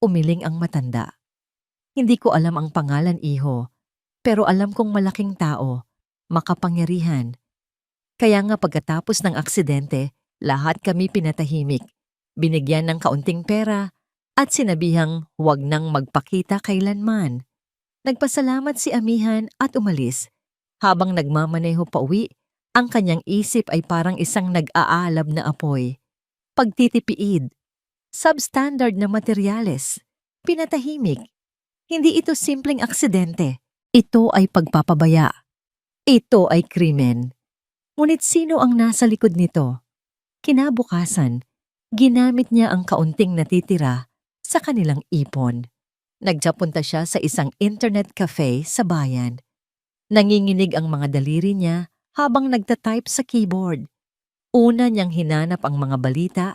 Umiling ang matanda. Hindi ko alam ang pangalan, iho, pero alam kong malaking tao, makapangyarihan. Kaya nga pagkatapos ng aksidente, lahat kami pinatahimik, binigyan ng kaunting pera at sinabihang huwag nang magpakita kailanman. Nagpasalamat si amihan at umalis. Habang nagmamaneho pauwi, ang kanyang isip ay parang isang nag-aalab na apoy. Pagtitipiid, substandard na materyales, pinatahimik. Hindi ito simpleng aksidente. Ito ay pagpapabaya. Ito ay krimen. Ngunit sino ang nasa likod nito? Kinabukasan, ginamit niya ang kaunting natitira sa kanilang ipon. Nagpapunta siya sa isang internet cafe sa bayan. Nanginginig ang mga daliri niya habang nagtatype sa keyboard. Una niyang hinanap ang mga balita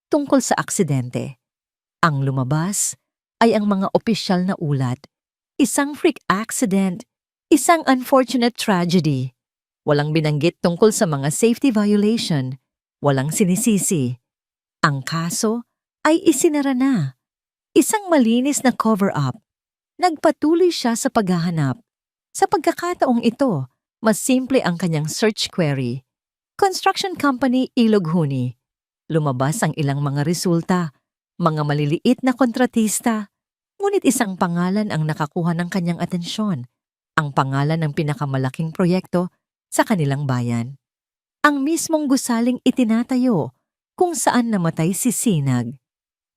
tungkol sa aksidente. Ang lumabas ay ang mga opisyal na ulat. Isang freak accident, isang unfortunate tragedy. Walang binanggit tungkol sa mga safety violation. Walang sinisisi. Ang kaso ay isinara na. Isang malinis na cover-up. Nagpatuloy siya sa paghahanap. Sa pagkakataong ito, mas simple ang kanyang search query. Construction Company Iloghuni. Lumabas ang ilang mga resulta, mga maliliit na kontratista. Ngunit isang pangalan ang nakakuha ng kanyang atensyon. Ang pangalan ng pinakamalaking proyekto sa kanilang bayan. Ang mismong gusaling itinatayo kung saan namatay si Sinag.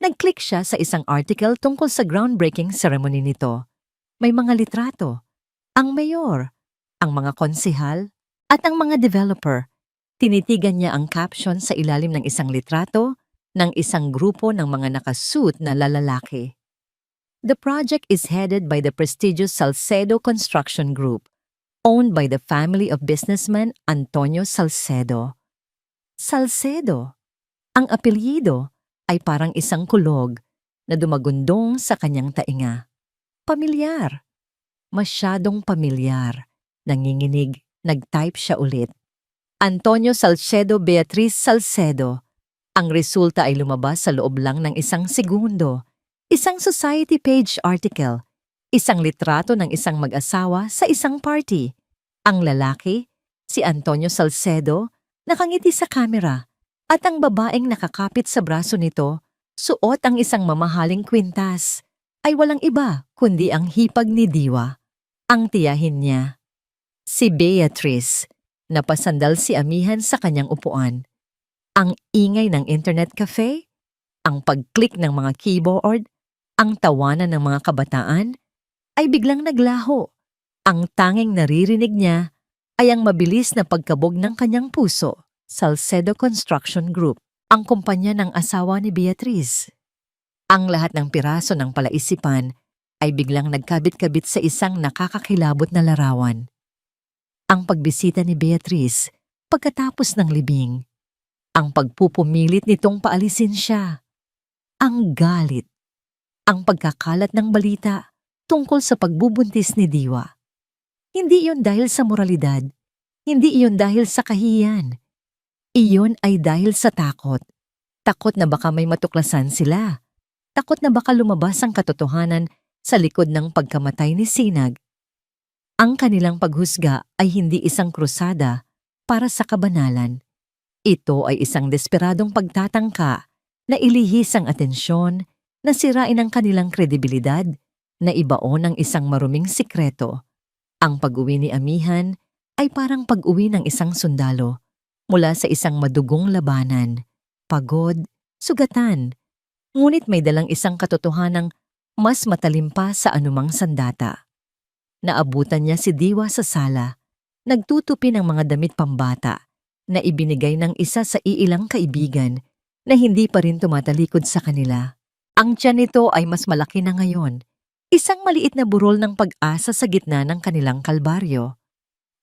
Nag-click siya sa isang article tungkol sa groundbreaking ceremony nito. May mga litrato, ang mayor, ang mga konsehal, at ang mga developer. Tinitigan niya ang caption sa ilalim ng isang litrato ng isang grupo ng mga nakasuit na lalaki. The project is headed by the prestigious Salcedo Construction Group, owned by the family of businessman Antonio Salcedo. Salcedo, ang apelyido, ay parang isang kulog na dumagundong sa kanyang tainga. Pamilyar. Masyadong pamilyar. Nanginginig, nag-type siya ulit. Antonio Salcedo Beatriz Salcedo. Ang resulta ay lumabas sa loob lang ng isang segundo. Isang society page article. Isang litrato ng isang mag-asawa sa isang party. Ang lalaki, si Antonio Salcedo, nakangiti sa kamera. At ang babaeng nakakapit sa braso nito, suot ang isang mamahaling kwintas, ay walang iba kundi ang hipag ni Diwa, ang tiyahin niya. Si Beatrice, napasandal si amihan sa kanyang upuan. Ang ingay ng internet cafe, ang pag-click ng mga keyboard, ang tawanan ng mga kabataan, ay biglang naglaho. Ang tanging naririnig niya ay ang mabilis na pagkabog ng kanyang puso. Salcedo Construction Group, ang kumpanya ng asawa ni Beatriz. Ang lahat ng piraso ng palaisipan ay biglang nagkabit-kabit sa isang nakakakilabot na larawan. Ang pagbisita ni Beatriz pagkatapos ng libing. Ang pagpupumilit nitong paalisin siya. Ang galit. Ang pagkakalat ng balita tungkol sa pagbubuntis ni Diwa. Hindi iyon dahil sa moralidad, hindi iyon dahil sa kahihiyan. Iyon ay dahil sa takot. Takot na baka may matuklasan sila. Takot na baka lumabas ang katotohanan sa likod ng pagkamatay ni Sinag. Ang kanilang paghusga ay hindi isang krusada para sa kabanalan. Ito ay isang desperadong pagtatangka na ilihis ang atensyon, na sirain ang kanilang kredibilidad, na ibaon ang isang maruming sikreto. Ang pag-uwi ni Amihan ay parang pag-uwi ng isang sundalo mula sa isang madugong labanan, pagod, sugatan, ngunit may dalang isang katotohanang mas matalim pa sa anumang sandata. Naabutan niya si Diwa sa sala, nagtutupi ng mga damit pambata na ibinigay ng isa sa iilang kaibigan na hindi pa rin tumatalikod sa kanila. Ang tiyan nito ay mas malaki na ngayon, isang maliit na burol ng pag-asa sa gitna ng kanilang kalbaryo.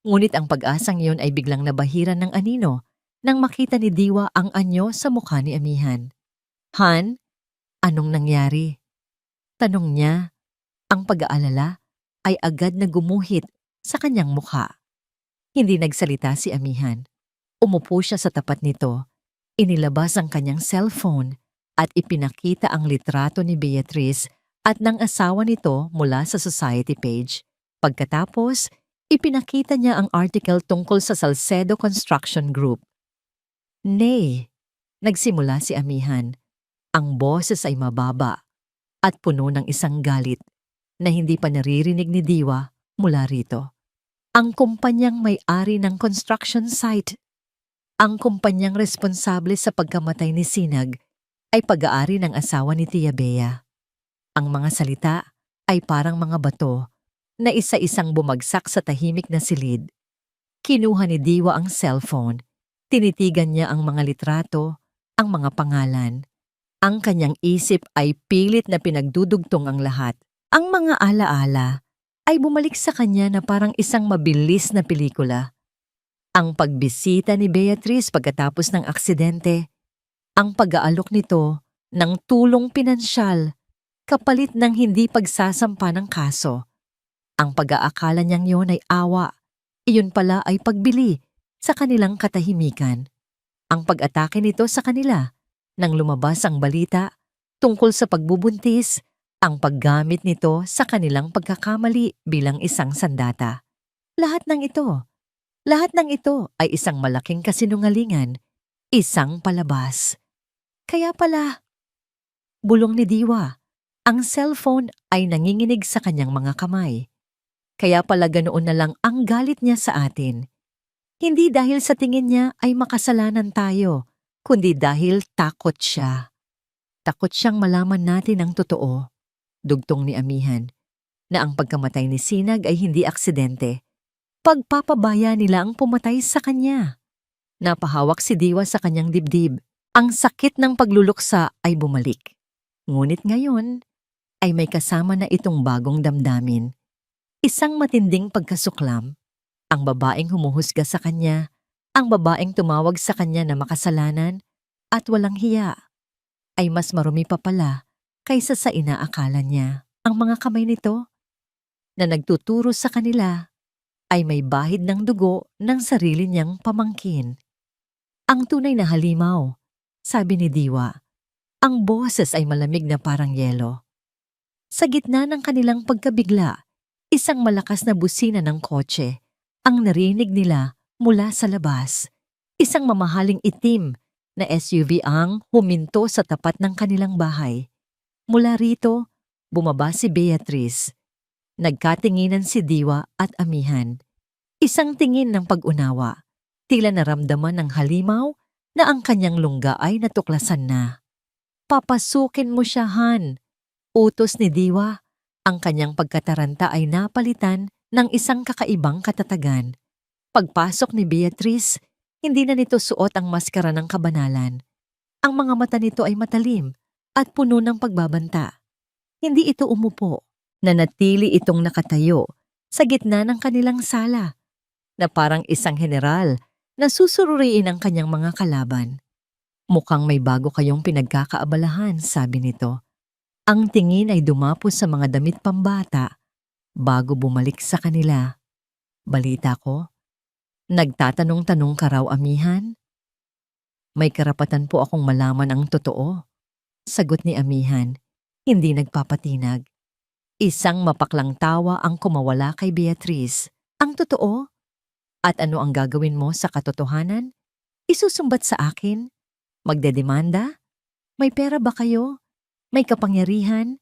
Ngunit ang pag-asang iyon ay biglang nabahiran ng anino nang makita ni Diwa ang anyo sa mukha ni Amihan. Han, anong nangyari? Tanong niya. Ang pag-aalala ay agad na gumuhit sa kanyang mukha. Hindi nagsalita si Amihan. Umupo siya sa tapat nito, inilabas ang kanyang cellphone at ipinakita ang litrato ni Beatrice at ng asawa nito mula sa society page. Pagkatapos, ipinakita niya ang article tungkol sa Salcedo Construction Group. Nay, nagsimula si Amihan. Ang boses ay mababa at puno ng isang galit na hindi pa naririnig ni Diwa mula rito. Ang kumpanyang may-ari ng construction site. Ang kumpanyang responsable sa pagkamatay ni Sinag ay pag-aari ng asawa ni Tia Bea. Ang mga salita ay parang mga bato na isa-isang bumagsak sa tahimik na silid. Kinuha ni Diwa ang cellphone. Tinitigan niya ang mga litrato, ang mga pangalan. Ang kanyang isip ay pilit na pinagdudugtong ang lahat. Ang mga alaala ay bumalik sa kanya na parang isang mabilis na pelikula. Ang pagbisita ni Beatrice pagkatapos ng aksidente, ang pag-aalok nito ng tulong pinansyal kapalit ng hindi pagsasampa ng kaso. Ang pag-aakala niyang yon ay awa, iyon pala ay pagbili sa kanilang katahimikan. Ang pag-atake nito sa kanila nang lumabas ang balita tungkol sa pagbubuntis, ang paggamit nito sa kanilang pagkakamali bilang isang sandata. Lahat ng ito ay isang malaking kasinungalingan, isang palabas. Kaya pala, bulong ni Diwa, ang cellphone ay nanginginig sa kanyang mga kamay. Kaya pala ganoon na lang ang galit niya sa atin. Hindi dahil sa tingin niya ay makasalanan tayo, kundi dahil takot siya. Takot siyang malaman natin ang totoo, dugtong ni Amihan, na ang pagkamatay ni Sinag ay hindi aksidente. Pagpapabaya nila ang pumatay sa kanya. Napahawak si Diwa sa kanyang dibdib. Ang sakit ng pagluluksa ay bumalik. Ngunit ngayon ay may kasama na itong bagong damdamin. Isang matinding pagkasuklam. Ang babaeng humuhusga sa kanya, ang babaeng tumawag sa kanya na makasalanan at walang hiya, ay mas marumi pa pala kaysa sa inaakala niya. Ang mga kamay nito na nagtuturo sa kanila ay may bahid ng dugo ng sarili niyang pamangkin. Ang tunay na halimaw, sabi ni Diwa. Ang boses ay malamig na parang yelo. Sa gitna ng kanilang pagkabigla, isang malakas na busina ng kotse ang narinig nila mula sa labas. Isang mamahaling itim na SUV ang huminto sa tapat ng kanilang bahay. Mula rito, bumaba si Beatrice. Nagkatinginan si Diwa at Amihan. Isang tingin ng pag-unawa. Tila naramdaman ng halimaw na ang kanyang lungga ay natuklasan na. Papasukin mo siya, Han. Utos ni Diwa. Ang kanyang pagkataranta ay napalitan ng isang kakaibang katatagan. Pagpasok ni Beatrice, hindi na nito suot ang maskara ng kabanalan. Ang mga mata nito ay matalim at puno ng pagbabanta. Hindi ito umupo. Nanatili itong nakatayo sa gitna ng kanilang sala na parang isang general na susururiin ang kanyang mga kalaban. Mukhang may bago kayong pinagkakaabalahan, sabi nito. Ang tingin ay dumapos sa mga damit pambata bago bumalik sa kanila. Balita ko, nagtatanong-tanong ka raw, amihan? May karapatan po akong malaman ang totoo, sagot ni amihan, hindi nagpapatinag. Isang mapaklang tawa ang kumawala kay Beatrice. Ang totoo? At ano ang gagawin mo sa katotohanan? Isusumbat sa akin? Magdedemanda? May pera ba kayo? May kapangyarihan?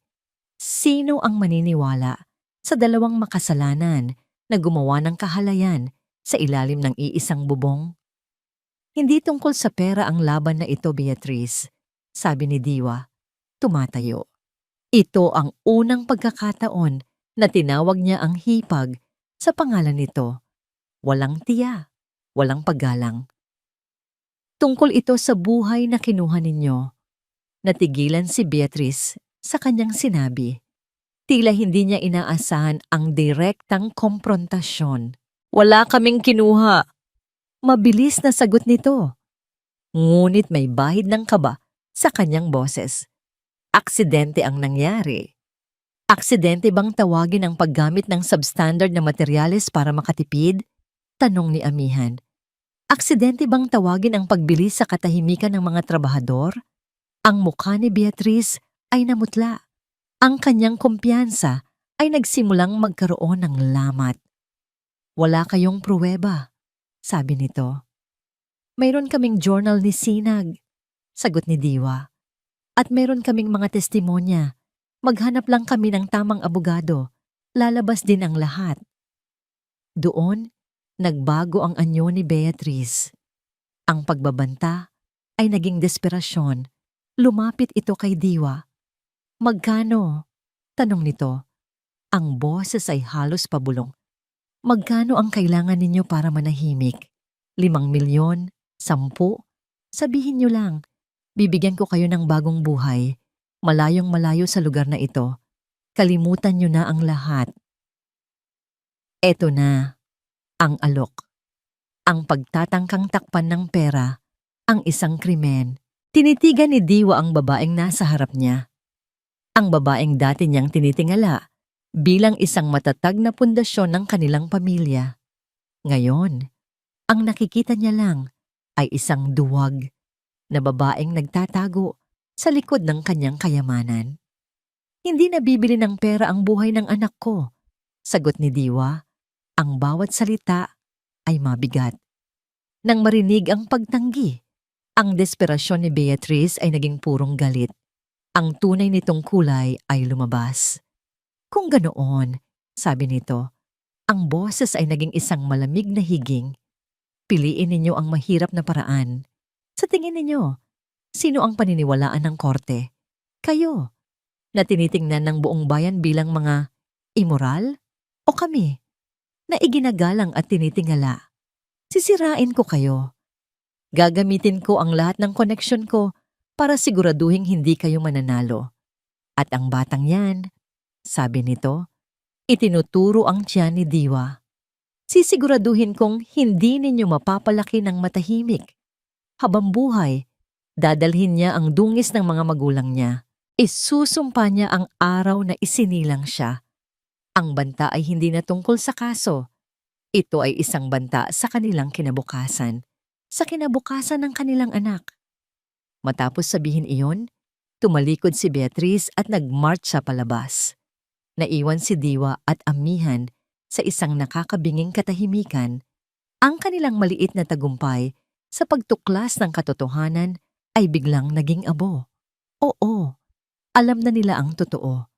Sino ang maniniwala sa dalawang makasalanan na gumawa ng kahalayan sa ilalim ng iisang bubong? Hindi tungkol sa pera ang laban na ito, Beatrice, sabi ni Diwa, tumatayo. Ito ang unang pagkakataon na tinawag niya ang hipag sa pangalan nito. Walang tiya, walang paggalang. Tungkol ito sa buhay na kinuha ninyo. Natigilan si Beatrice sa kanyang sinabi. Tila hindi niya inaasahan ang direktang komprontasyon. Wala kaming kinuha. Mabilis na sagot nito. Ngunit may bahid ng kaba sa kanyang boses. Aksidente ang nangyari. Aksidente bang tawagin ang paggamit ng substandard na materyales para makatipid? Tanong ni amihan. Aksidente bang tawagin ang pagbili sa katahimikan ng mga trabahador? Ang mukha ni Beatrice ay namutla. Ang kanyang kumpiyansa ay nagsimulang magkaroon ng lamat. Wala kayong pruweba, sabi nito. Mayroon kaming journal ni Sinag, sagot ni Diwa. At mayroon kaming mga testimonya. Maghanap lang kami ng tamang abogado. Lalabas din ang lahat. Doon, nagbago ang anyo ni Beatrice. Ang pagbabanta ay naging desperasyon. Lumapit ito kay Diwa. Magkano? Tanong nito. Ang boses ay halos pabulong. Magkano ang kailangan ninyo para manahimik? 5 milyon? 10? Sabihin nyo lang. Bibigyan ko kayo ng bagong buhay. Malayong malayo sa lugar na ito. Kalimutan nyo na ang lahat. Eto na, ang alok. Ang pagtatangkang takpan ng pera, ang isang krimen. Tinitigan ni Diwa ang babaeng nasa harap niya. Ang babaeng dati niyang tinitingala bilang isang matatag na pundasyon ng kanilang pamilya. Ngayon, ang nakikita niya lang ay isang duwag na babaeng nagtatago sa likod ng kanyang kayamanan. Hindi nabibili ng pera ang buhay ng anak ko, sagot ni Diwa. Ang bawat salita ay mabigat. Nang marinig ang pagtanggi, ang desperasyon ni Beatrice ay naging purong galit. Ang tunay nitong kulay ay lumabas. Kung ganoon, sabi nito, ang boses ay naging isang malamig na higing. Piliin ninyo ang mahirap na paraan. Sa tingin ninyo, sino ang paniniwalaan ng korte? Kayo, na tinitingnan ng buong bayan bilang mga immoral? O kami, na iginagalang at tinitingala? Sisirain ko kayo. Gagamitin ko ang lahat ng koneksyon ko para siguraduhin hindi kayo mananalo. At ang batang yan, sabi nito, itinuturo ang tiyan ni Diwa. Sisiguraduhin kong hindi ninyo mapapalaki ng matahimik. Habang buhay, dadalhin niya ang dungis ng mga magulang niya. Isusumpa niya ang araw na isinilang siya. Ang banta ay hindi na tungkol sa kaso. Ito ay isang banta sa kanilang kinabukasan. Sa kinabukasan ng kanilang anak. Matapos sabihin iyon, tumalikod si Beatrice at nag-march sa palabas. Naiwan si Diwa at amihan sa isang nakakabinging katahimikan. Ang kanilang maliit na tagumpay sa pagtuklas ng katotohanan ay biglang naging abo. Oo, alam na nila ang totoo.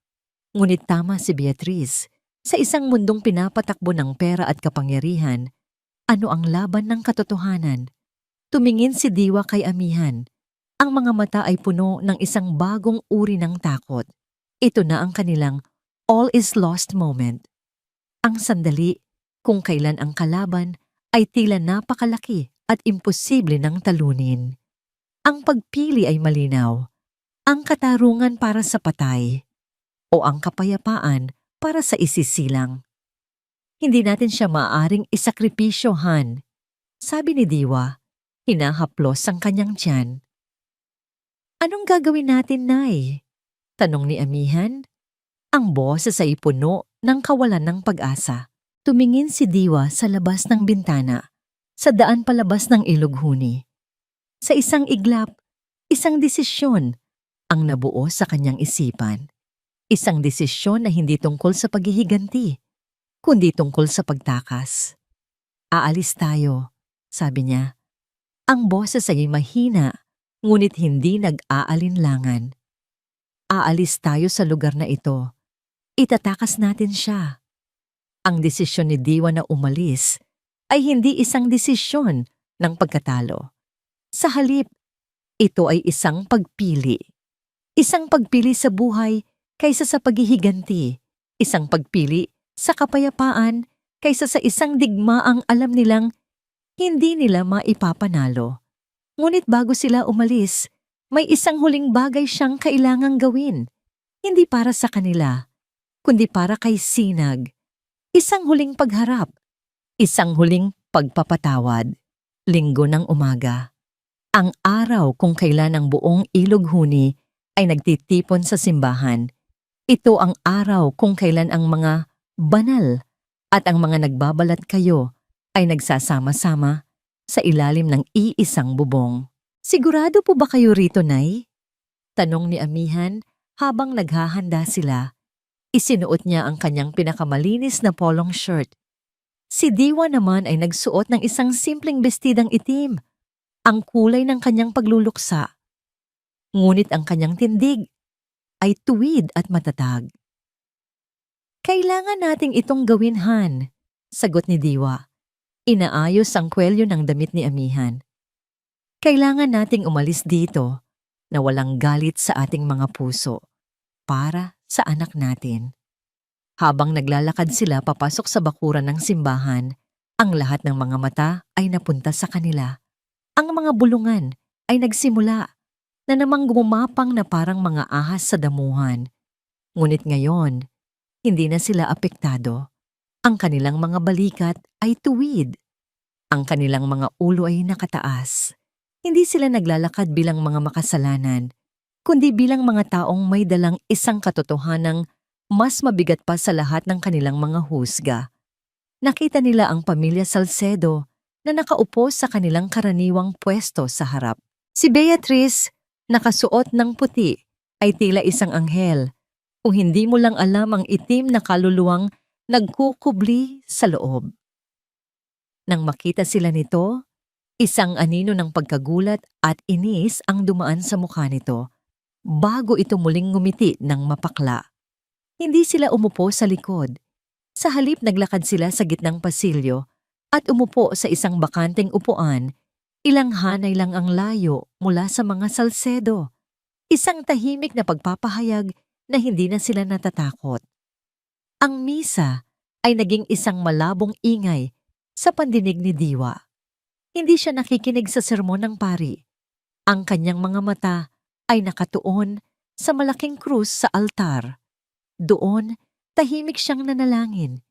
Ngunit tama si Beatrice, sa isang mundong pinapatakbo ng pera at kapangyarihan, ano ang laban ng katotohanan? Tumingin si Diwa kay amihan. Ang mga mata ay puno ng isang bagong uri ng takot. Ito na ang kanilang all is lost moment. Ang sandali kung kailan ang kalaban ay tila napakalaki at imposible ng talunin. Ang pagpili ay malinaw. Ang katarungan para sa patay o ang kapayapaan para sa isisilang. Hindi natin siya maaaring isakripisyohan, sabi ni Diwa, hinahaplos ang kanyang tiyan. Anong gagawin natin, Nay? Tanong ni amihan. Ang boses ay puno ng kawalan ng pag-asa. Tumingin si Diwa sa labas ng bintana, sa daan palabas ng ilog huni. Sa isang iglap, isang desisyon ang nabuo sa kanyang isipan. Isang desisyon na hindi tungkol sa paghihiganti, kundi tungkol sa pagtakas. Aalis tayo, sabi niya. Ang boses ay mahina, ngunit hindi nag-aalinlangan. Aalis tayo sa lugar na ito. Itatakas natin siya. Ang desisyon ni Diwa na umalis ay hindi isang desisyon ng pagkatalo. Sa halip, ito ay isang pagpili. Isang pagpili sa buhay kaysa sa paghihiganti. Isang pagpili sa kapayapaan kaysa sa isang digmaang alam nilang hindi nila maipapanalo. Ngunit bago sila umalis, may isang huling bagay siyang kailangang gawin. Hindi para sa kanila, kundi para kay Sinag. Isang huling pagharap. Isang huling pagpapatawad. Linggo ng umaga. Ang araw kung kailan ang buong ilog huni ay nagtitipon sa simbahan. Ito ang araw kung kailan ang mga banal at ang mga nagbabalat kayo ay nagsasama-sama sa ilalim ng iisang bubong. Sigurado po ba kayo rito, Nay? Tanong ni amihan habang naghahanda sila. Isinuot niya ang kanyang pinakamalinis na polong shirt. Si Diwa naman ay nagsuot ng isang simpleng bestidang itim, ang kulay ng kanyang pagluluksa. Ngunit ang kanyang tindig ay tuwid at matatag. Kailangan nating itong gawin, Han, sagot ni Diwa. Inaayos ang kwelyo ng damit ni amihan. Kailangan nating umalis dito na walang galit sa ating mga puso para sa anak natin. Habang naglalakad sila papasok sa bakuran ng simbahan, ang lahat ng mga mata ay napunta sa kanila. Ang mga bulungan ay nagsimula na namang gumapang na parang mga ahas sa damuhan. Ngunit ngayon, hindi na sila apektado. Ang kanilang mga balikat ay tuwid. Ang kanilang mga ulo ay nakataas. Hindi sila naglalakad bilang mga makasalanan, kundi bilang mga taong may dalang isang katotohanang mas mabigat pa sa lahat ng kanilang mga husga. Nakita nila ang pamilya Salcedo na nakaupo sa kanilang karaniwang pwesto sa harap. Si Beatriz, nakasuot ng puti, ay tila isang anghel. Kung hindi mo lang alam ang itim na kaluluwang nagkukubli sa loob. Nang makita sila nito, isang anino ng pagkagulat at inis ang dumaan sa mukha nito bago ito muling ngumiti ng mapakla. Hindi sila umupo sa likod. Sa halip naglakad sila sa gitnang pasilyo at umupo sa isang bakanteng upuan. Ilang hanay lang ang layo mula sa mga Salcedo. Isang tahimik na pagpapahayag na hindi na sila natatakot. Ang misa ay naging isang malabong ingay sa pandinig ni Diwa. Hindi siya nakikinig sa sermon ng pari. Ang kanyang mga mata ay nakatuon sa malaking krus sa altar. Doon, tahimik siyang nanalangin.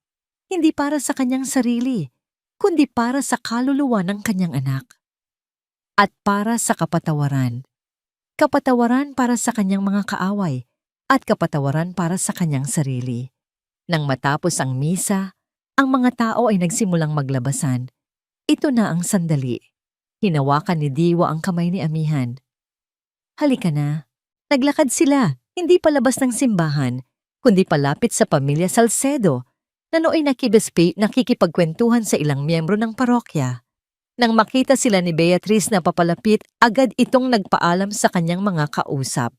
Hindi para sa kanyang sarili, kundi para sa kaluluwa ng kanyang anak. At para sa kapatawaran. Kapatawaran para sa kanyang mga kaaway at kapatawaran para sa kanyang sarili. Nang matapos ang misa, ang mga tao ay nagsimulang maglabasan. Ito na ang sandali. Hinawakan ni Diwa ang kamay ni amihan. Halika na. Naglakad sila, hindi palabas ng simbahan, kundi palapit sa pamilya Salcedo, na nooy nakikipagkwentuhan sa ilang miyembro ng parokya. Nang makita sila ni Beatriz na papalapit, agad itong nagpaalam sa kanyang mga kausap.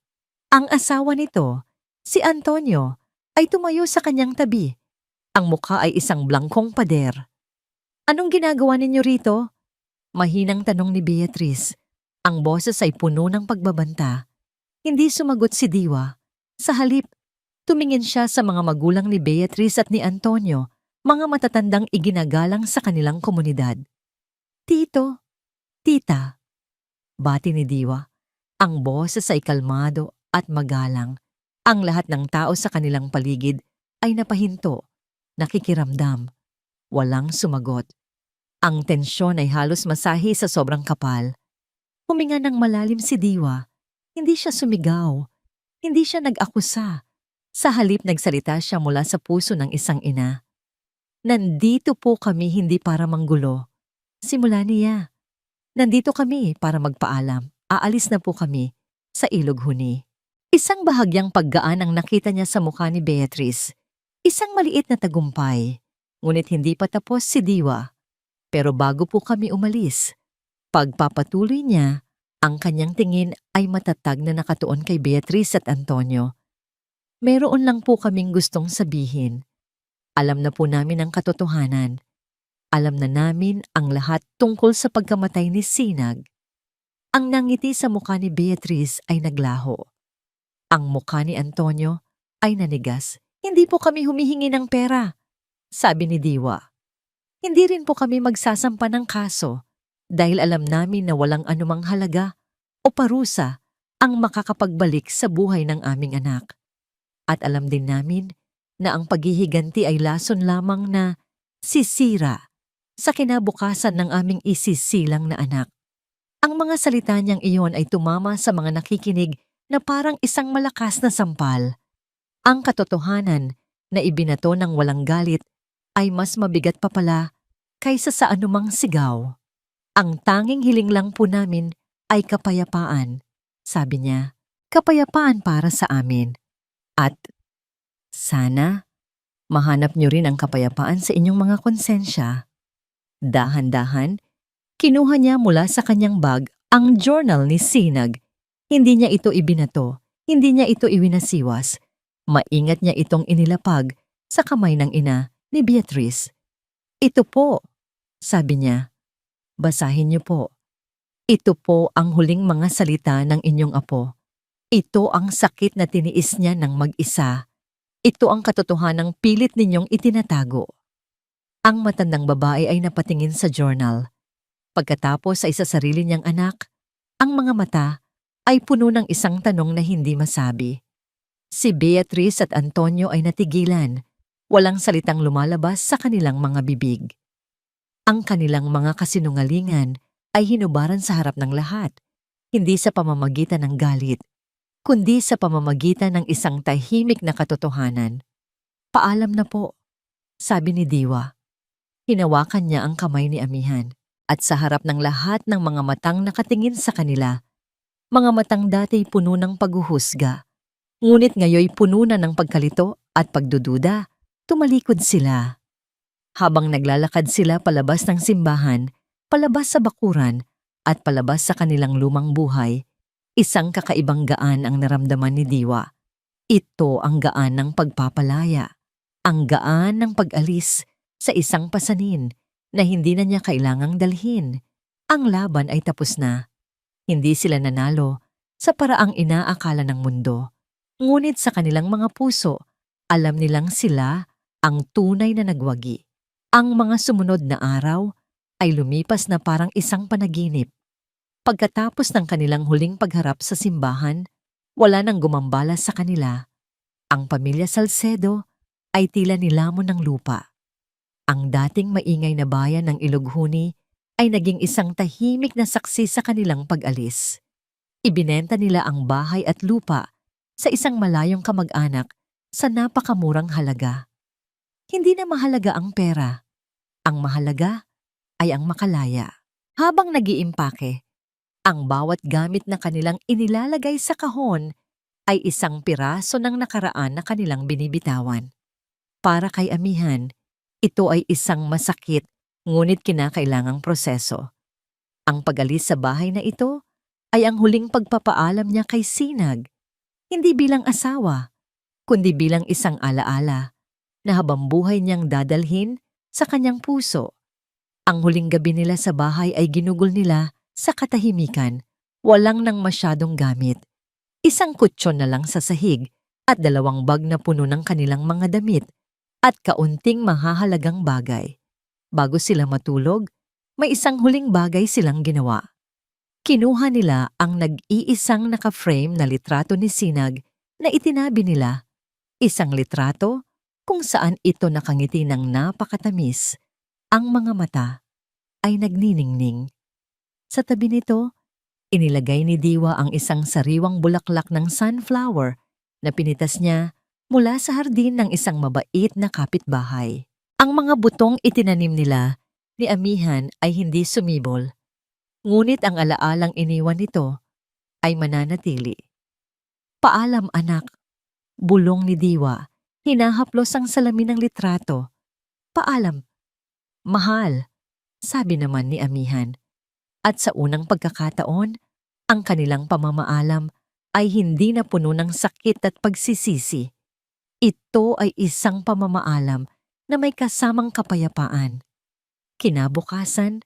Ang asawa nito, si Antonio, ay tumayo sa kanyang tabi. Ang mukha ay isang blangkong pader. Anong ginagawa ninyo rito? Mahinang tanong ni Beatriz. Ang boses ay puno ng pagbabanta. Hindi sumagot si Diwa. Sa halip, tumingin siya sa mga magulang ni Beatriz at ni Antonio, mga matatandang iginagalang sa kanilang komunidad. Tito, tita, bati ni Diwa. Ang boses ay kalmado at magalang. Ang lahat ng tao sa kanilang paligid ay napahinto, nakikiramdam. Walang sumagot. Ang tensyon ay halos masahi sa sobrang kapal. Huminga ng malalim si Diwa. Hindi siya sumigaw. Hindi siya nag-akusa. Sa halip nagsalita siya mula sa puso ng isang ina. Nandito po kami hindi para manggulo. Simula niya. Nandito kami para magpaalam. Aalis na po kami sa Ilog Huni. Isang bahagyang paggaan ang nakita niya sa mukha ni Beatrice. Isang maliit na tagumpay. Ngunit hindi pa tapos si Diwa. Pero bago po kami umalis, pagpapatuloy niya, ang kanyang tingin ay matatag na nakatuon kay Beatrice at Antonio. Meron lang po kaming gustong sabihin. Alam na po namin ang katotohanan. Alam na namin ang lahat tungkol sa pagkamatay ni Sinag. Ang nangiti sa mukha ni Beatrice ay naglaho. Ang mukha ni Antonio ay nanigas. Hindi po kami humihingi ng pera, sabi ni Diwa. Hindi rin po kami magsasampa ng kaso dahil alam namin na walang anumang halaga o parusa ang makakapagbalik sa buhay ng aming anak. At alam din namin na ang paghihiganti ay lason lamang na sisira sa kinabukasan ng aming isisilang na anak. Ang mga salita niyang iyon ay tumama sa mga nakikinig na parang isang malakas na sampal. Ang katotohanan na ibinato ng walang galit ay mas mabigat pa pala kaysa sa anumang sigaw. Ang tanging hiling lang po namin ay kapayapaan, sabi niya. Kapayapaan para sa amin. At sana mahanap niyo rin ang kapayapaan sa inyong mga konsensya. Dahan-dahan, kinuha niya mula sa kanyang bag ang journal ni Sinag. Hindi niya ito ibinato, hindi niya ito iwinasiwas. Maingat niya itong inilapag sa kamay ng ina ni Beatrice. Ito po, sabi niya. Basahin niyo po. Ito po ang huling mga salita ng inyong apo. Ito ang sakit na tiniis niya ng mag-isa. Ito ang katotohanang pilit ninyong itinatago. Ang matandang babae ay napatingin sa journal. Pagkatapos ay sa sarili niyang anak, ang mga mata ay puno ng isang tanong na hindi masabi. Si Beatrice at Antonio ay natigilan. Walang salitang lumalabas sa kanilang mga bibig. Ang kanilang mga kasinungalingan ay hinubaran sa harap ng lahat, hindi sa pamamagitan ng galit, kundi sa pamamagitan ng isang tahimik na katotohanan. Paalam na po, sabi ni Diwa. Hinawakan niya ang kamay ni Amihan at sa harap ng lahat ng mga matang nakatingin sa kanila, mga matang dati puno ng paghuhusga, ngunit ngayoy puno na ng pagkalito at pagdududa, tumalikod sila. Habang naglalakad sila palabas ng simbahan, palabas sa bakuran, at palabas sa kanilang lumang buhay, isang kakaibang gaan ang naramdaman ni Diwa. Ito ang gaan ng pagpapalaya, ang gaan ng pag-alis sa isang pasanin na hindi na niya kailangang dalhin. Ang laban ay tapos na. Hindi sila nanalo sa paraang inaakala ng mundo. Ngunit sa kanilang mga puso, alam nilang sila ang tunay na nagwagi. Ang mga sumunod na araw ay lumipas na parang isang panaginip. Pagkatapos ng kanilang huling pagharap sa simbahan, wala nang gumambala sa kanila. Ang pamilya Salcedo ay tila nilamon ng lupa. Ang dating maingay na bayan ng Ilog Huni ay naging isang tahimik na saksi sa kanilang pag-alis. Ibinenta nila ang bahay at lupa sa isang malayong kamag-anak sa napakamurang halaga. Hindi na mahalaga ang pera. Ang mahalaga ay ang makalaya. Habang nag-iimpake, ang bawat gamit na kanilang inilalagay sa kahon ay isang piraso ng nakaraan na kanilang binibitawan. Para kay Amihan, ito ay isang masakit ngunit kinakailangang proseso. Ang pag-alis sa bahay na ito ay ang huling pagpapaalam niya kay Sinag, hindi bilang asawa, kundi bilang isang alaala na habang buhay niyang dadalhin sa kanyang puso. Ang huling gabi nila sa bahay ay ginugol nila sa katahimikan, walang nang masyadong gamit. Isang kutsyon na lang sa sahig at 2 bag na puno ng kanilang mga damit at kaunting mahahalagang bagay. Bago sila matulog, may isang huling bagay silang ginawa. Kinuha nila ang nag-iisang naka-frame na litrato ni Sinag na itinabi nila. Isang litrato kung saan ito nakangiti ng napakatamis. Ang mga mata ay nagniningning. Sa tabi nito, inilagay ni Diwa ang isang sariwang bulaklak ng sunflower na pinitas niya mula sa hardin ng isang mabait na kapitbahay. Ang mga butong itinanim nila ni Amihan ay hindi sumibol, ngunit ang alaalang iniwan nito ay mananatili. Paalam anak, bulong ni Diwa, hinahaplos ang salamin ng litrato. Paalam, mahal, sabi naman ni Amihan. At sa unang pagkakataon, ang kanilang pamamaalam ay hindi na puno ng sakit at pagsisisi. Ito ay isang pamamaalam na may kasamang kapayapaan. Kinabukasan,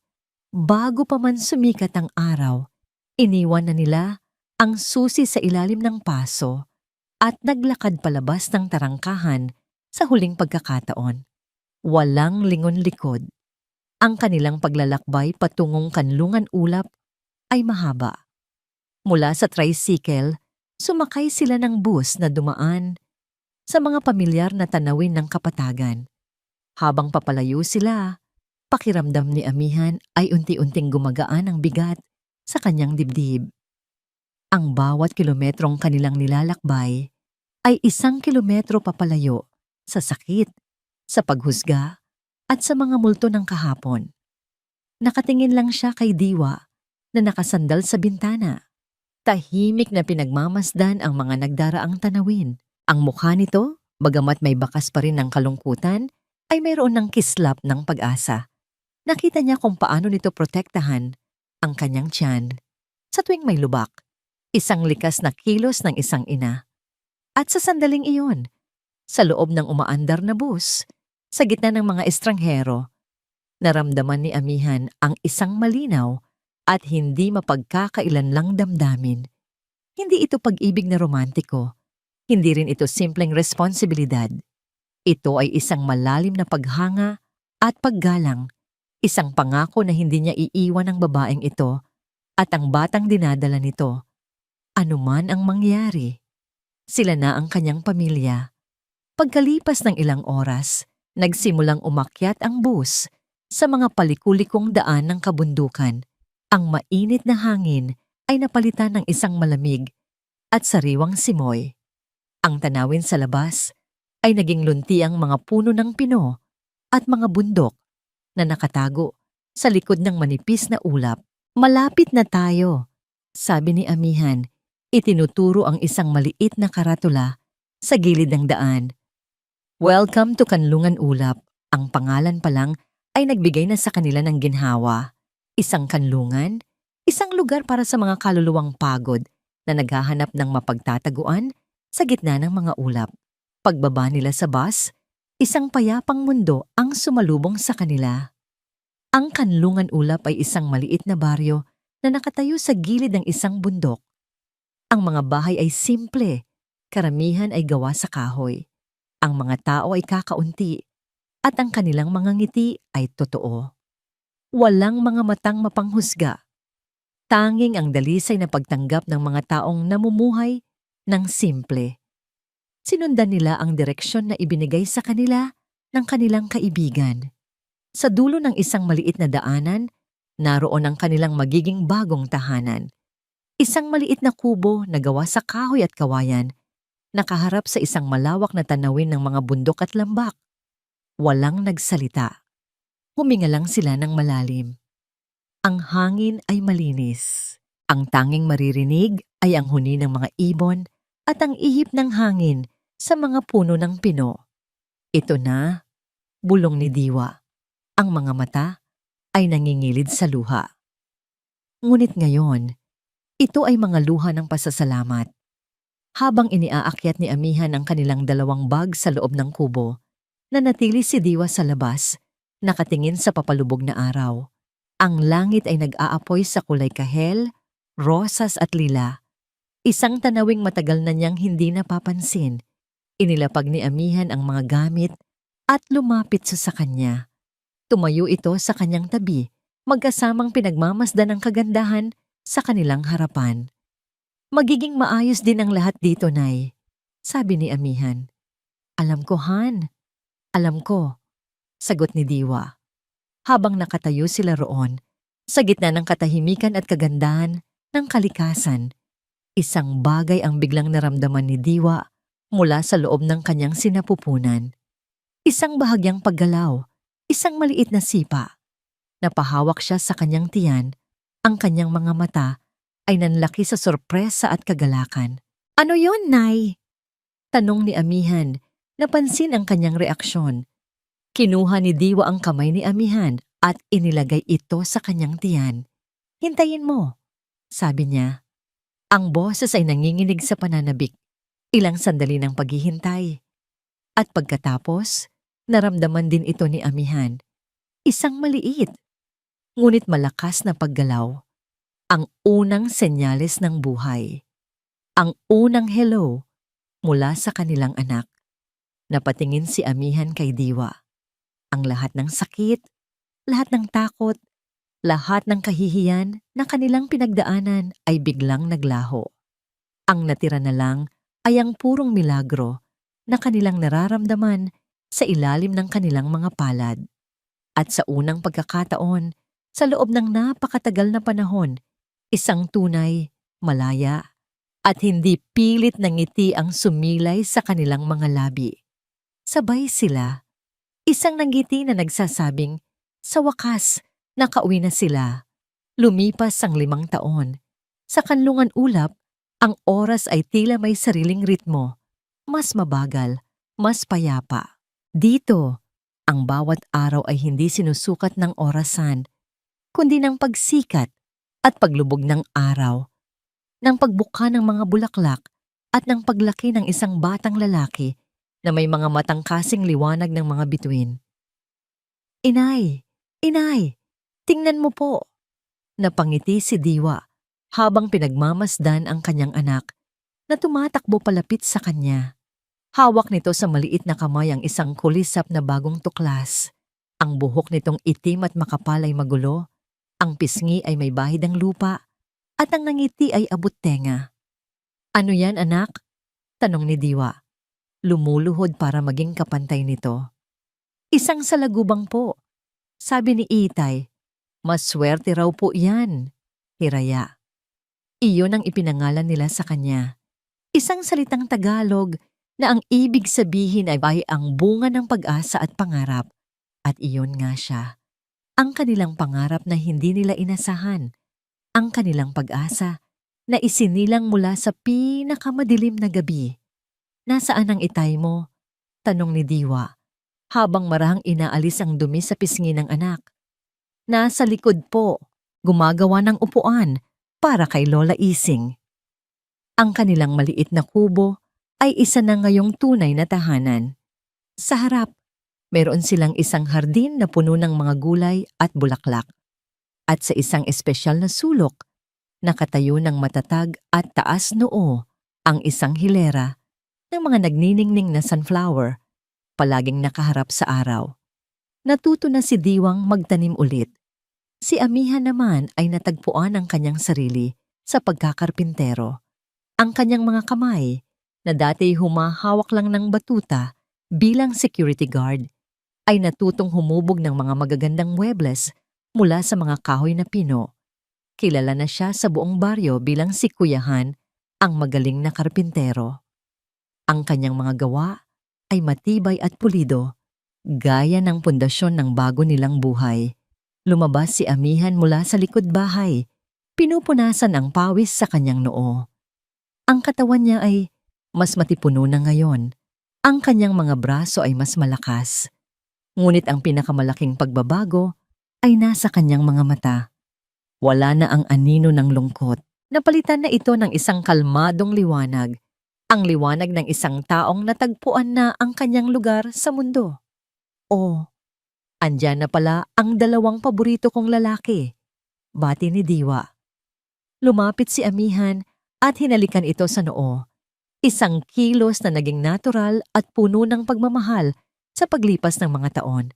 bago pa man sumikat ang araw, iniwan na nila ang susi sa ilalim ng paso at naglakad palabas ng tarangkahan sa huling pagkakataon. Walang lingon-likod. Ang kanilang paglalakbay patungong Kanlungan Ulap ay mahaba. Mula sa tricycle, sumakay sila ng bus na dumaan sa mga pamilyar na tanawin ng kapatagan. Habang papalayo sila, pakiramdam ni Amihan ay unti-unting gumagaan ang bigat sa kanyang dibdib. Ang bawat kilometrong kanilang nilalakbay ay 1 kilometro papalayo sa sakit, sa paghusga, at sa mga multo ng kahapon. Nakatingin lang siya kay Diwa na nakasandal sa bintana. Tahimik na pinagmamasdan ang mga nagdaraang tanawin. Ang mukha nito, bagamat may bakas pa rin ng kalungkutan, ay mayroon ng kislap ng pag-asa. Nakita niya kung paano nito protektahan ang kanyang tiyan sa tuwing may lubak, isang likas na kilos ng isang ina. At sa sandaling iyon, sa loob ng umaandar na bus, sa gitna ng mga estranghero, naramdaman ni Amihan ang isang malinaw at hindi mapagkakailanlang damdamin. Hindi ito pag-ibig na romantiko. Hindi rin ito simpleng responsibilidad. Ito ay isang malalim na paghanga at paggalang, isang pangako na hindi niya iiwan ang babaeng ito at ang batang dinadala nito. Anuman ang mangyari, sila na ang kanyang pamilya. Pagkalipas ng ilang oras, nagsimulang umakyat ang bus sa mga palikulikong daan ng kabundukan. Ang mainit na hangin ay napalitan ng isang malamig at sariwang simoy. Ang tanawin sa labas ay naging luntiang mga puno ng pino at mga bundok na nakatago sa likod ng manipis na ulap. Malapit na tayo, sabi ni Amihan. Itinuturo ang isang maliit na karatula sa gilid ng daan. Welcome to Kanlungan Ulap. Ang pangalan pa lang ay nagbigay na sa kanila ng ginhawa. Isang kanlungan, isang lugar para sa mga kaluluwang pagod na naghahanap ng mapagtataguan sa gitna ng mga ulap. Pagbaba nila sa bus, isang payapang mundo ang sumalubong sa kanila. Ang Kanlungan Ulap ay isang maliit na baryo na nakatayo sa gilid ng isang bundok. Ang mga bahay ay simple, karamihan ay gawa sa kahoy. Ang mga tao ay kakaunti at ang kanilang mga ngiti ay totoo. Walang mga matang mapanghusga. Tanging ang dalisay na pagtanggap ng mga taong namumuhay ng simple. Sinundan nila ang direksyon na ibinigay sa kanila ng kanilang kaibigan. Sa dulo ng isang maliit na daanan, naroon ang kanilang magiging bagong tahanan. Isang maliit na kubo na gawa sa kahoy at kawayan, nakaharap sa isang malawak na tanawin ng mga bundok at lambak. Walang nagsalita. Huminga lang sila ng malalim. Ang hangin ay malinis. Ang tanging maririnig ay ang huni ng mga ibon at ang ihip ng hangin sa mga puno ng pino. Ito na, bulong ni Diwa. Ang mga mata ay nangingilid sa luha. Ngunit ngayon, ito ay mga luha ng pasasalamat. Habang iniaakyat ni Amihan ang kanilang 2 bag sa loob ng kubo, nanatili si Diwa sa labas, nakatingin sa papalubog na araw. Ang langit ay nag-aapoy sa kulay kahel, rosas at lila. Isang tanawing matagal na niyang hindi napapansin. Inilapag ni Amihan ang mga gamit at lumapit sa kanya. Tumayo ito sa kanyang tabi, magkasamang pinagmamasdan ang kagandahan sa kanilang harapan. Magiging maayos din ang lahat dito, Nay, sabi ni Amihan. Alam ko, Han. Alam ko, sagot ni Diwa. Habang nakatayo sila roon, sa gitna ng katahimikan at kagandahan ng kalikasan, isang bagay ang biglang naramdaman ni Diwa mula sa loob ng kanyang sinapupunan. Isang bahagyang paggalaw, isang maliit na sipa. Napahawak siya sa kanyang tiyan, ang kanyang mga mata ay nanlaki sa sorpresa at kagalakan. "Ano yon, Nay?" tanong ni Amihan. Napansin ang kanyang reaksyon. Kinuha ni Diwa ang kamay ni Amihan at inilagay ito sa kanyang tiyan. "Hintayin mo," sabi niya. Ang boses ay nanginginig sa pananabik. Ilang sandali ng paghihintay. At pagkatapos, naramdaman din ito ni Amihan. Isang maliit, ngunit malakas na paggalaw. Ang unang senyales ng buhay. Ang unang hello mula sa kanilang anak. Napatingin si Amihan kay Diwa. Ang lahat ng sakit, lahat ng takot, lahat ng kahihiyan na kanilang pinagdaanan ay biglang naglaho. Ang natira na lang ay ang purong milagro na kanilang nararamdaman sa ilalim ng kanilang mga palad. At sa unang pagkakataon, sa loob ng napakatagal na panahon, isang tunay, malaya, at hindi pilit na ngiti ang sumilay sa kanilang mga labi. Sabay sila, isang ngiti na nagsasabing, sa wakas, nakauwi na sila. Lumipas ang 5 taon. Sa kanlungan ulap, ang oras ay tila may sariling ritmo. Mas mabagal, mas payapa. Dito, ang bawat araw ay hindi sinusukat ng orasan, kundi ng pagsikat at paglubog ng araw, ng pagbuka ng mga bulaklak at ng paglaki ng isang batang lalaki na may mga matang kasing liwanag ng mga bituin. "Inay! Inay! Tingnan mo po!" Napangiti si Diwa habang pinagmamasdan ang kanyang anak na tumatakbo palapit sa kanya. Hawak nito sa maliit na kamay ang isang kulisap na bagong tuklas. Ang buhok nitong itim at makapal ay magulo, ang pisngi ay may bahid ng lupa, at ang nangiti ay abot tenga. "Ano yan, anak?" tanong ni Diwa. Lumuluhod para maging kapantay nito. "Isang salagubang po," sabi ni Itay. "Maswerte raw po yan," hiraya. Iyon ang ipinangalan nila sa kanya. Isang salitang Tagalog na ang ibig sabihin ay ang bunga ng pag-asa at pangarap. At iyon nga siya. Ang kanilang pangarap na hindi nila inasahan. Ang kanilang pag-asa na isinilang mula sa pinakamadilim na gabi. "Nasaan ang itay mo?" tanong ni Diwa, habang marahang inaalis ang dumi sa pisngi ng anak. "Nasa likod po, gumagawa ng upuan para kay Lola Ising." Ang kanilang maliit na kubo ay isa na ngayong tunay na tahanan. Sa harap, meron silang isang hardin na puno ng mga gulay at bulaklak. At sa isang espesyal na sulok, nakatayo ng matatag at taas noo ang isang hilera ng mga nagniningning na sunflower, palaging nakaharap sa araw. Natuto na si Diwang magtanim ulit. Si Amihan naman ay natagpuan ang kanyang sarili sa pagkakarpintero. Ang kanyang mga kamay, na dati humahawak lang ng batuta bilang security guard, ay natutong humubog ng mga magagandang muebles mula sa mga kahoy na pino. Kilala na siya sa buong baryo bilang si Kuyahan, ang magaling na karpintero. Ang kanyang mga gawa ay matibay at pulido, gaya ng pundasyon ng bago nilang buhay. Lumabas si Amihan mula sa likod bahay, pinupunasan ang pawis sa kanyang noo. Ang katawan niya ay mas matipuno na ngayon. Ang kanyang mga braso ay mas malakas. Ngunit ang pinakamalaking pagbabago ay nasa kanyang mga mata. Wala na ang anino ng lungkot. Napalitan na ito ng isang kalmadong liwanag. Ang liwanag ng isang taong natagpuan na ang kanyang lugar sa mundo. "Oh, andyan na pala ang 2 paborito kong lalaki," bati ni Diwa. Lumapit si Amihan at hinalikan ito sa noo. Isang kilos na naging natural at puno ng pagmamahal sa paglipas ng mga taon.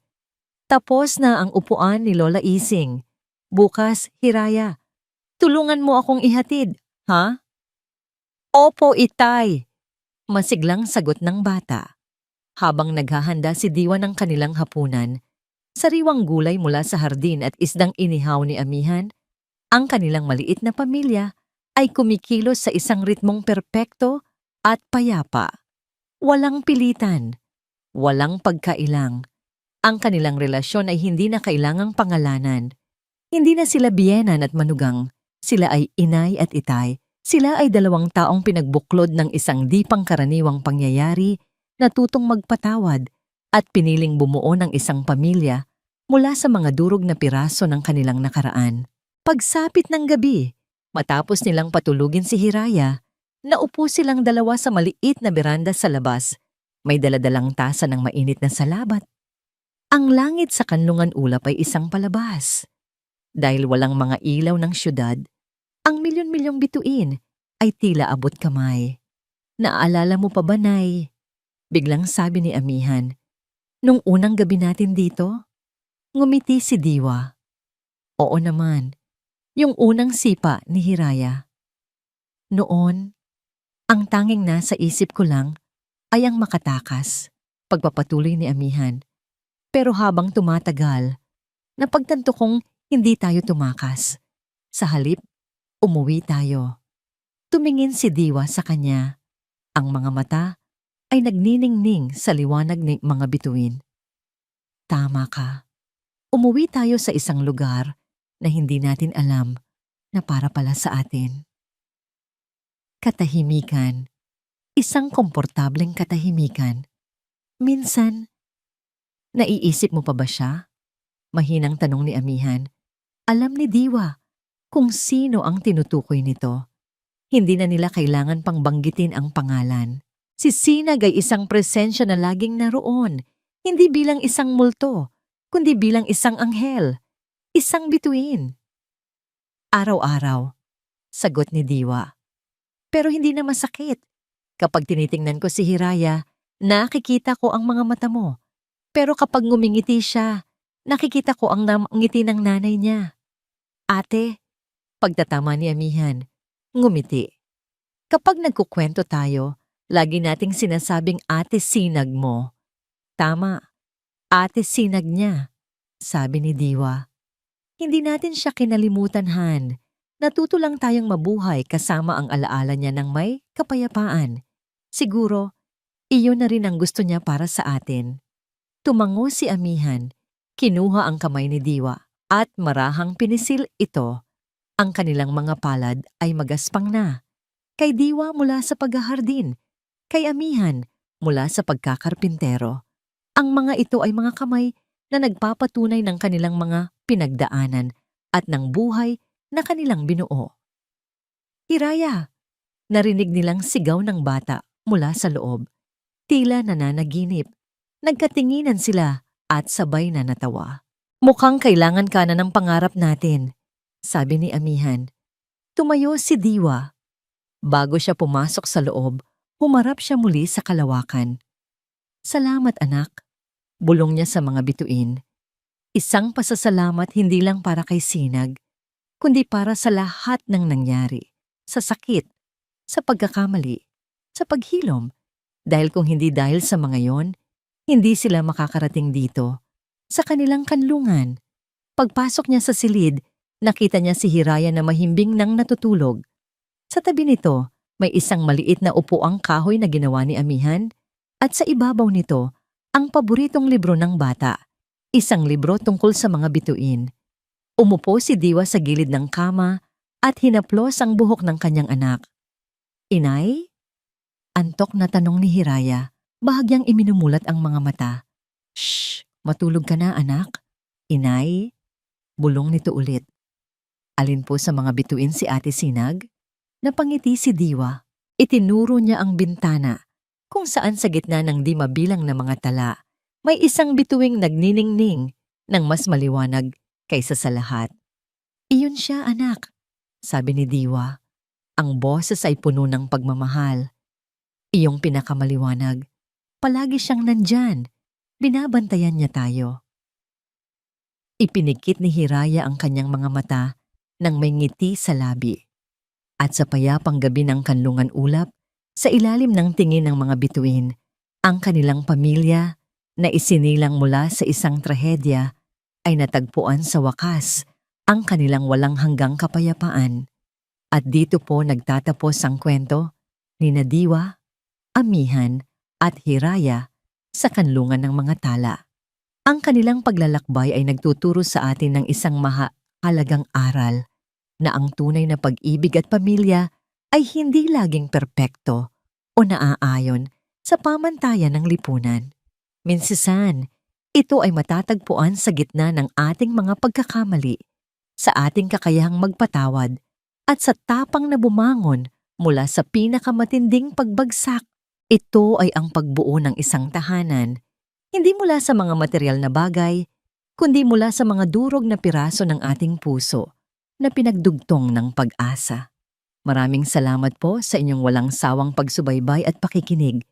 "Tapos na ang upuan ni Lola Ising. Bukas, Hiraya, tulungan mo akong ihatid, ha?" "Opo, Itay," masiglang sagot ng bata. Habang naghahanda si Diwa ng kanilang hapunan, sariwang gulay mula sa hardin at isdang inihaw ni Amihan, ang kanilang maliit na pamilya ay kumikilos sa isang ritmong perpekto at payapa. Walang pilitan, walang pagkailang. Ang kanilang relasyon ay hindi na kailangang pangalanan. Hindi na sila biyenan at manugang. Sila ay inay at itay. Sila ay dalawang taong pinagbuklod ng isang di pangkaraniwang pangyayari na tutong magpatawad at piniling bumuo ng isang pamilya mula sa mga durog na piraso ng kanilang nakaraan. Pagsapit ng gabi, matapos nilang patulugin si Hiraya, naupo silang dalawa sa maliit na beranda sa labas. May daladalang tasa ng mainit na salabat. Ang langit sa kanlungan ulap ay isang palabas. Dahil walang mga ilaw ng syudad, ang milyon-milyong bituin ay tila abot kamay. Naaalala mo pa ba, Nay? Biglang sabi ni Amihan. Nung unang gabi natin dito, ngumiti si Diwa. Oo naman, yung unang sipa ni Hiraya. Noon, ang tanging nasa isip ko lang ay ang makatakas, pagpapatuloy ni Amihan. Pero habang tumatagal, napagtanto kong hindi tayo tumakas. Sa halip, umuwi tayo. Tumingin si Diwa sa kanya. Ang mga mata ay nagniningning sa liwanag ng mga bituin. Tama ka. Umuwi tayo sa isang lugar na hindi natin alam na para pala sa atin. Katahimikan. Isang komportableng katahimikan. Minsan, naiisip mo pa ba siya? Mahinang tanong ni Amihan. Alam ni Diwa kung sino ang tinutukoy nito. Hindi na nila kailangan pang banggitin ang pangalan. Si Sinag ay isang presensya na laging naroon, hindi bilang isang multo, kundi bilang isang anghel, isang bituin. Araw-araw, sagot ni Diwa. Pero hindi na masakit. Kapag tinitingnan ko si Hiraya, nakikita ko ang mga mata mo. Pero kapag ngumingiti siya, nakikita ko ang ngiti ng nanay niya. Ate, pagtatama ni Amihan, ngumiti. Kapag nagkukwento tayo, lagi nating sinasabing ate Sinag mo. Tama, ate Sinag niya, sabi ni Diwa. Hindi natin siya kinalimutan, Han. Natuto lang tayong mabuhay kasama ang alaala niya ng may kapayapaan. Siguro, iyon na rin ang gusto niya para sa atin. Tumango si Amihan, kinuha ang kamay ni Diwa at marahang pinisil ito. Ang kanilang mga palad ay magaspang na. Kay Diwa mula sa paghahardin, kay Amihan mula sa pagkakarpintero. Ang mga ito ay mga kamay na nagpapatunay ng kanilang mga pinagdaanan at ng buhay na kanilang binuo. Hiraya, narinig nilang sigaw ng bata mula sa loob. Tila nananaginip. Nagkatinginan sila at sabay na natawa. Mukhang kailangan ka na ng pangarap natin, sabi ni Amihan. Tumayo si Diwa. Bago siya pumasok sa loob, humarap siya muli sa kalawakan. Salamat anak, bulong niya sa mga bituin. Isang pasasalamat hindi lang para kay Sinag, kundi para sa lahat ng nangyari. Sa sakit, sa pagkakamali, sa paghilom. Dahil kung hindi dahil sa mga yon, hindi sila makakarating dito. Sa kanilang kanlungan. Pagpasok niya sa silid, nakita niya si Hiraya na mahimbing nang natutulog. Sa tabi nito, may isang maliit na upuang kahoy na ginawa ni Amihan at sa ibabaw nito, ang paboritong libro ng bata. Isang libro tungkol sa mga bituin. Umupo si Diwa sa gilid ng kama at hinaplos ang buhok ng kanyang anak. Inay? Antok na tanong ni Hiraya, bahagyang iminumulat ang mga mata. Shh! Matulog ka na, anak. Inay? Bulong nito ulit. Alin po sa mga bituin si Ate Sinag? Napangiti si Diwa. Itinuro niya ang bintana, kung saan sa gitna ng di mabilang na mga tala, may isang bituing nagniningning ng mas maliwanag kaysa sa lahat. Iyon siya, anak, sabi ni Diwa. Ang boses ay puno ng pagmamahal. Iyong pinakamaliwanag. Palagi siyang nandyan. Binabantayan niya tayo. Ipinikit ni Hiraya ang kanyang mga mata nang may ngiti sa labi. At sa payapang gabi ng kanlungan ulap, sa ilalim ng tingin ng mga bituin, ang kanilang pamilya na isinilang mula sa isang trahedya ay natagpuan sa wakas ang kanilang walang hanggang kapayapaan. At dito po nagtatapos ang kwento ni Diwa, Amihan at Hiraya sa kanlungan ng mga tala. Ang kanilang paglalakbay ay nagtuturo sa atin ng isang mahalagang aral na ang tunay na pag-ibig at pamilya ay hindi laging perpekto o naaayon sa pamantayan ng lipunan. Minsan, ito ay matatagpuan sa gitna ng ating mga pagkakamali, sa ating kakayahang magpatawad at sa tapang na bumangon mula sa pinakamatinding pagbagsak. Ito ay ang pagbuo ng isang tahanan, hindi mula sa mga material na bagay, kundi mula sa mga durog na piraso ng ating puso na pinagdugtong ng pag-asa. Maraming salamat po sa inyong walang sawang pagsubaybay at pakikinig.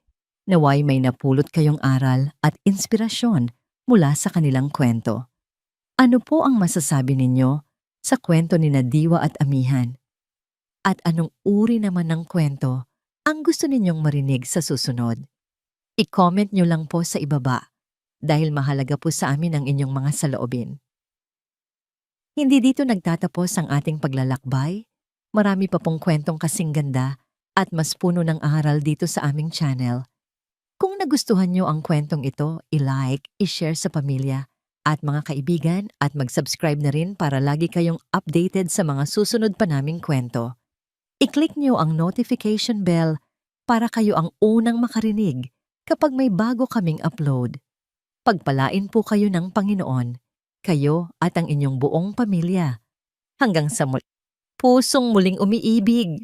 Naway may napulot kayong aral at inspirasyon mula sa kanilang kwento. Ano po ang masasabi ninyo sa kwento ni Diwa at Amihan? At anong uri naman ng kwento ang gusto ninyong marinig sa susunod? I-comment nyo lang po sa ibaba dahil mahalaga po sa amin ang inyong mga saloobin. Hindi dito nagtatapos ang ating paglalakbay. Marami pa pong kwentong kasing ganda at mas puno ng aral dito sa aming channel. Kung nagustuhan nyo ang kwentong ito, i-like, i-share sa pamilya at mga kaibigan at mag-subscribe na rin para lagi kayong updated sa mga susunod pa naming kwento. I-click nyo ang notification bell para kayo ang unang makarinig kapag may bago kaming upload. Pagpalain po kayo ng Panginoon, kayo at ang inyong buong pamilya. Hanggang sa pusong muling umiibig.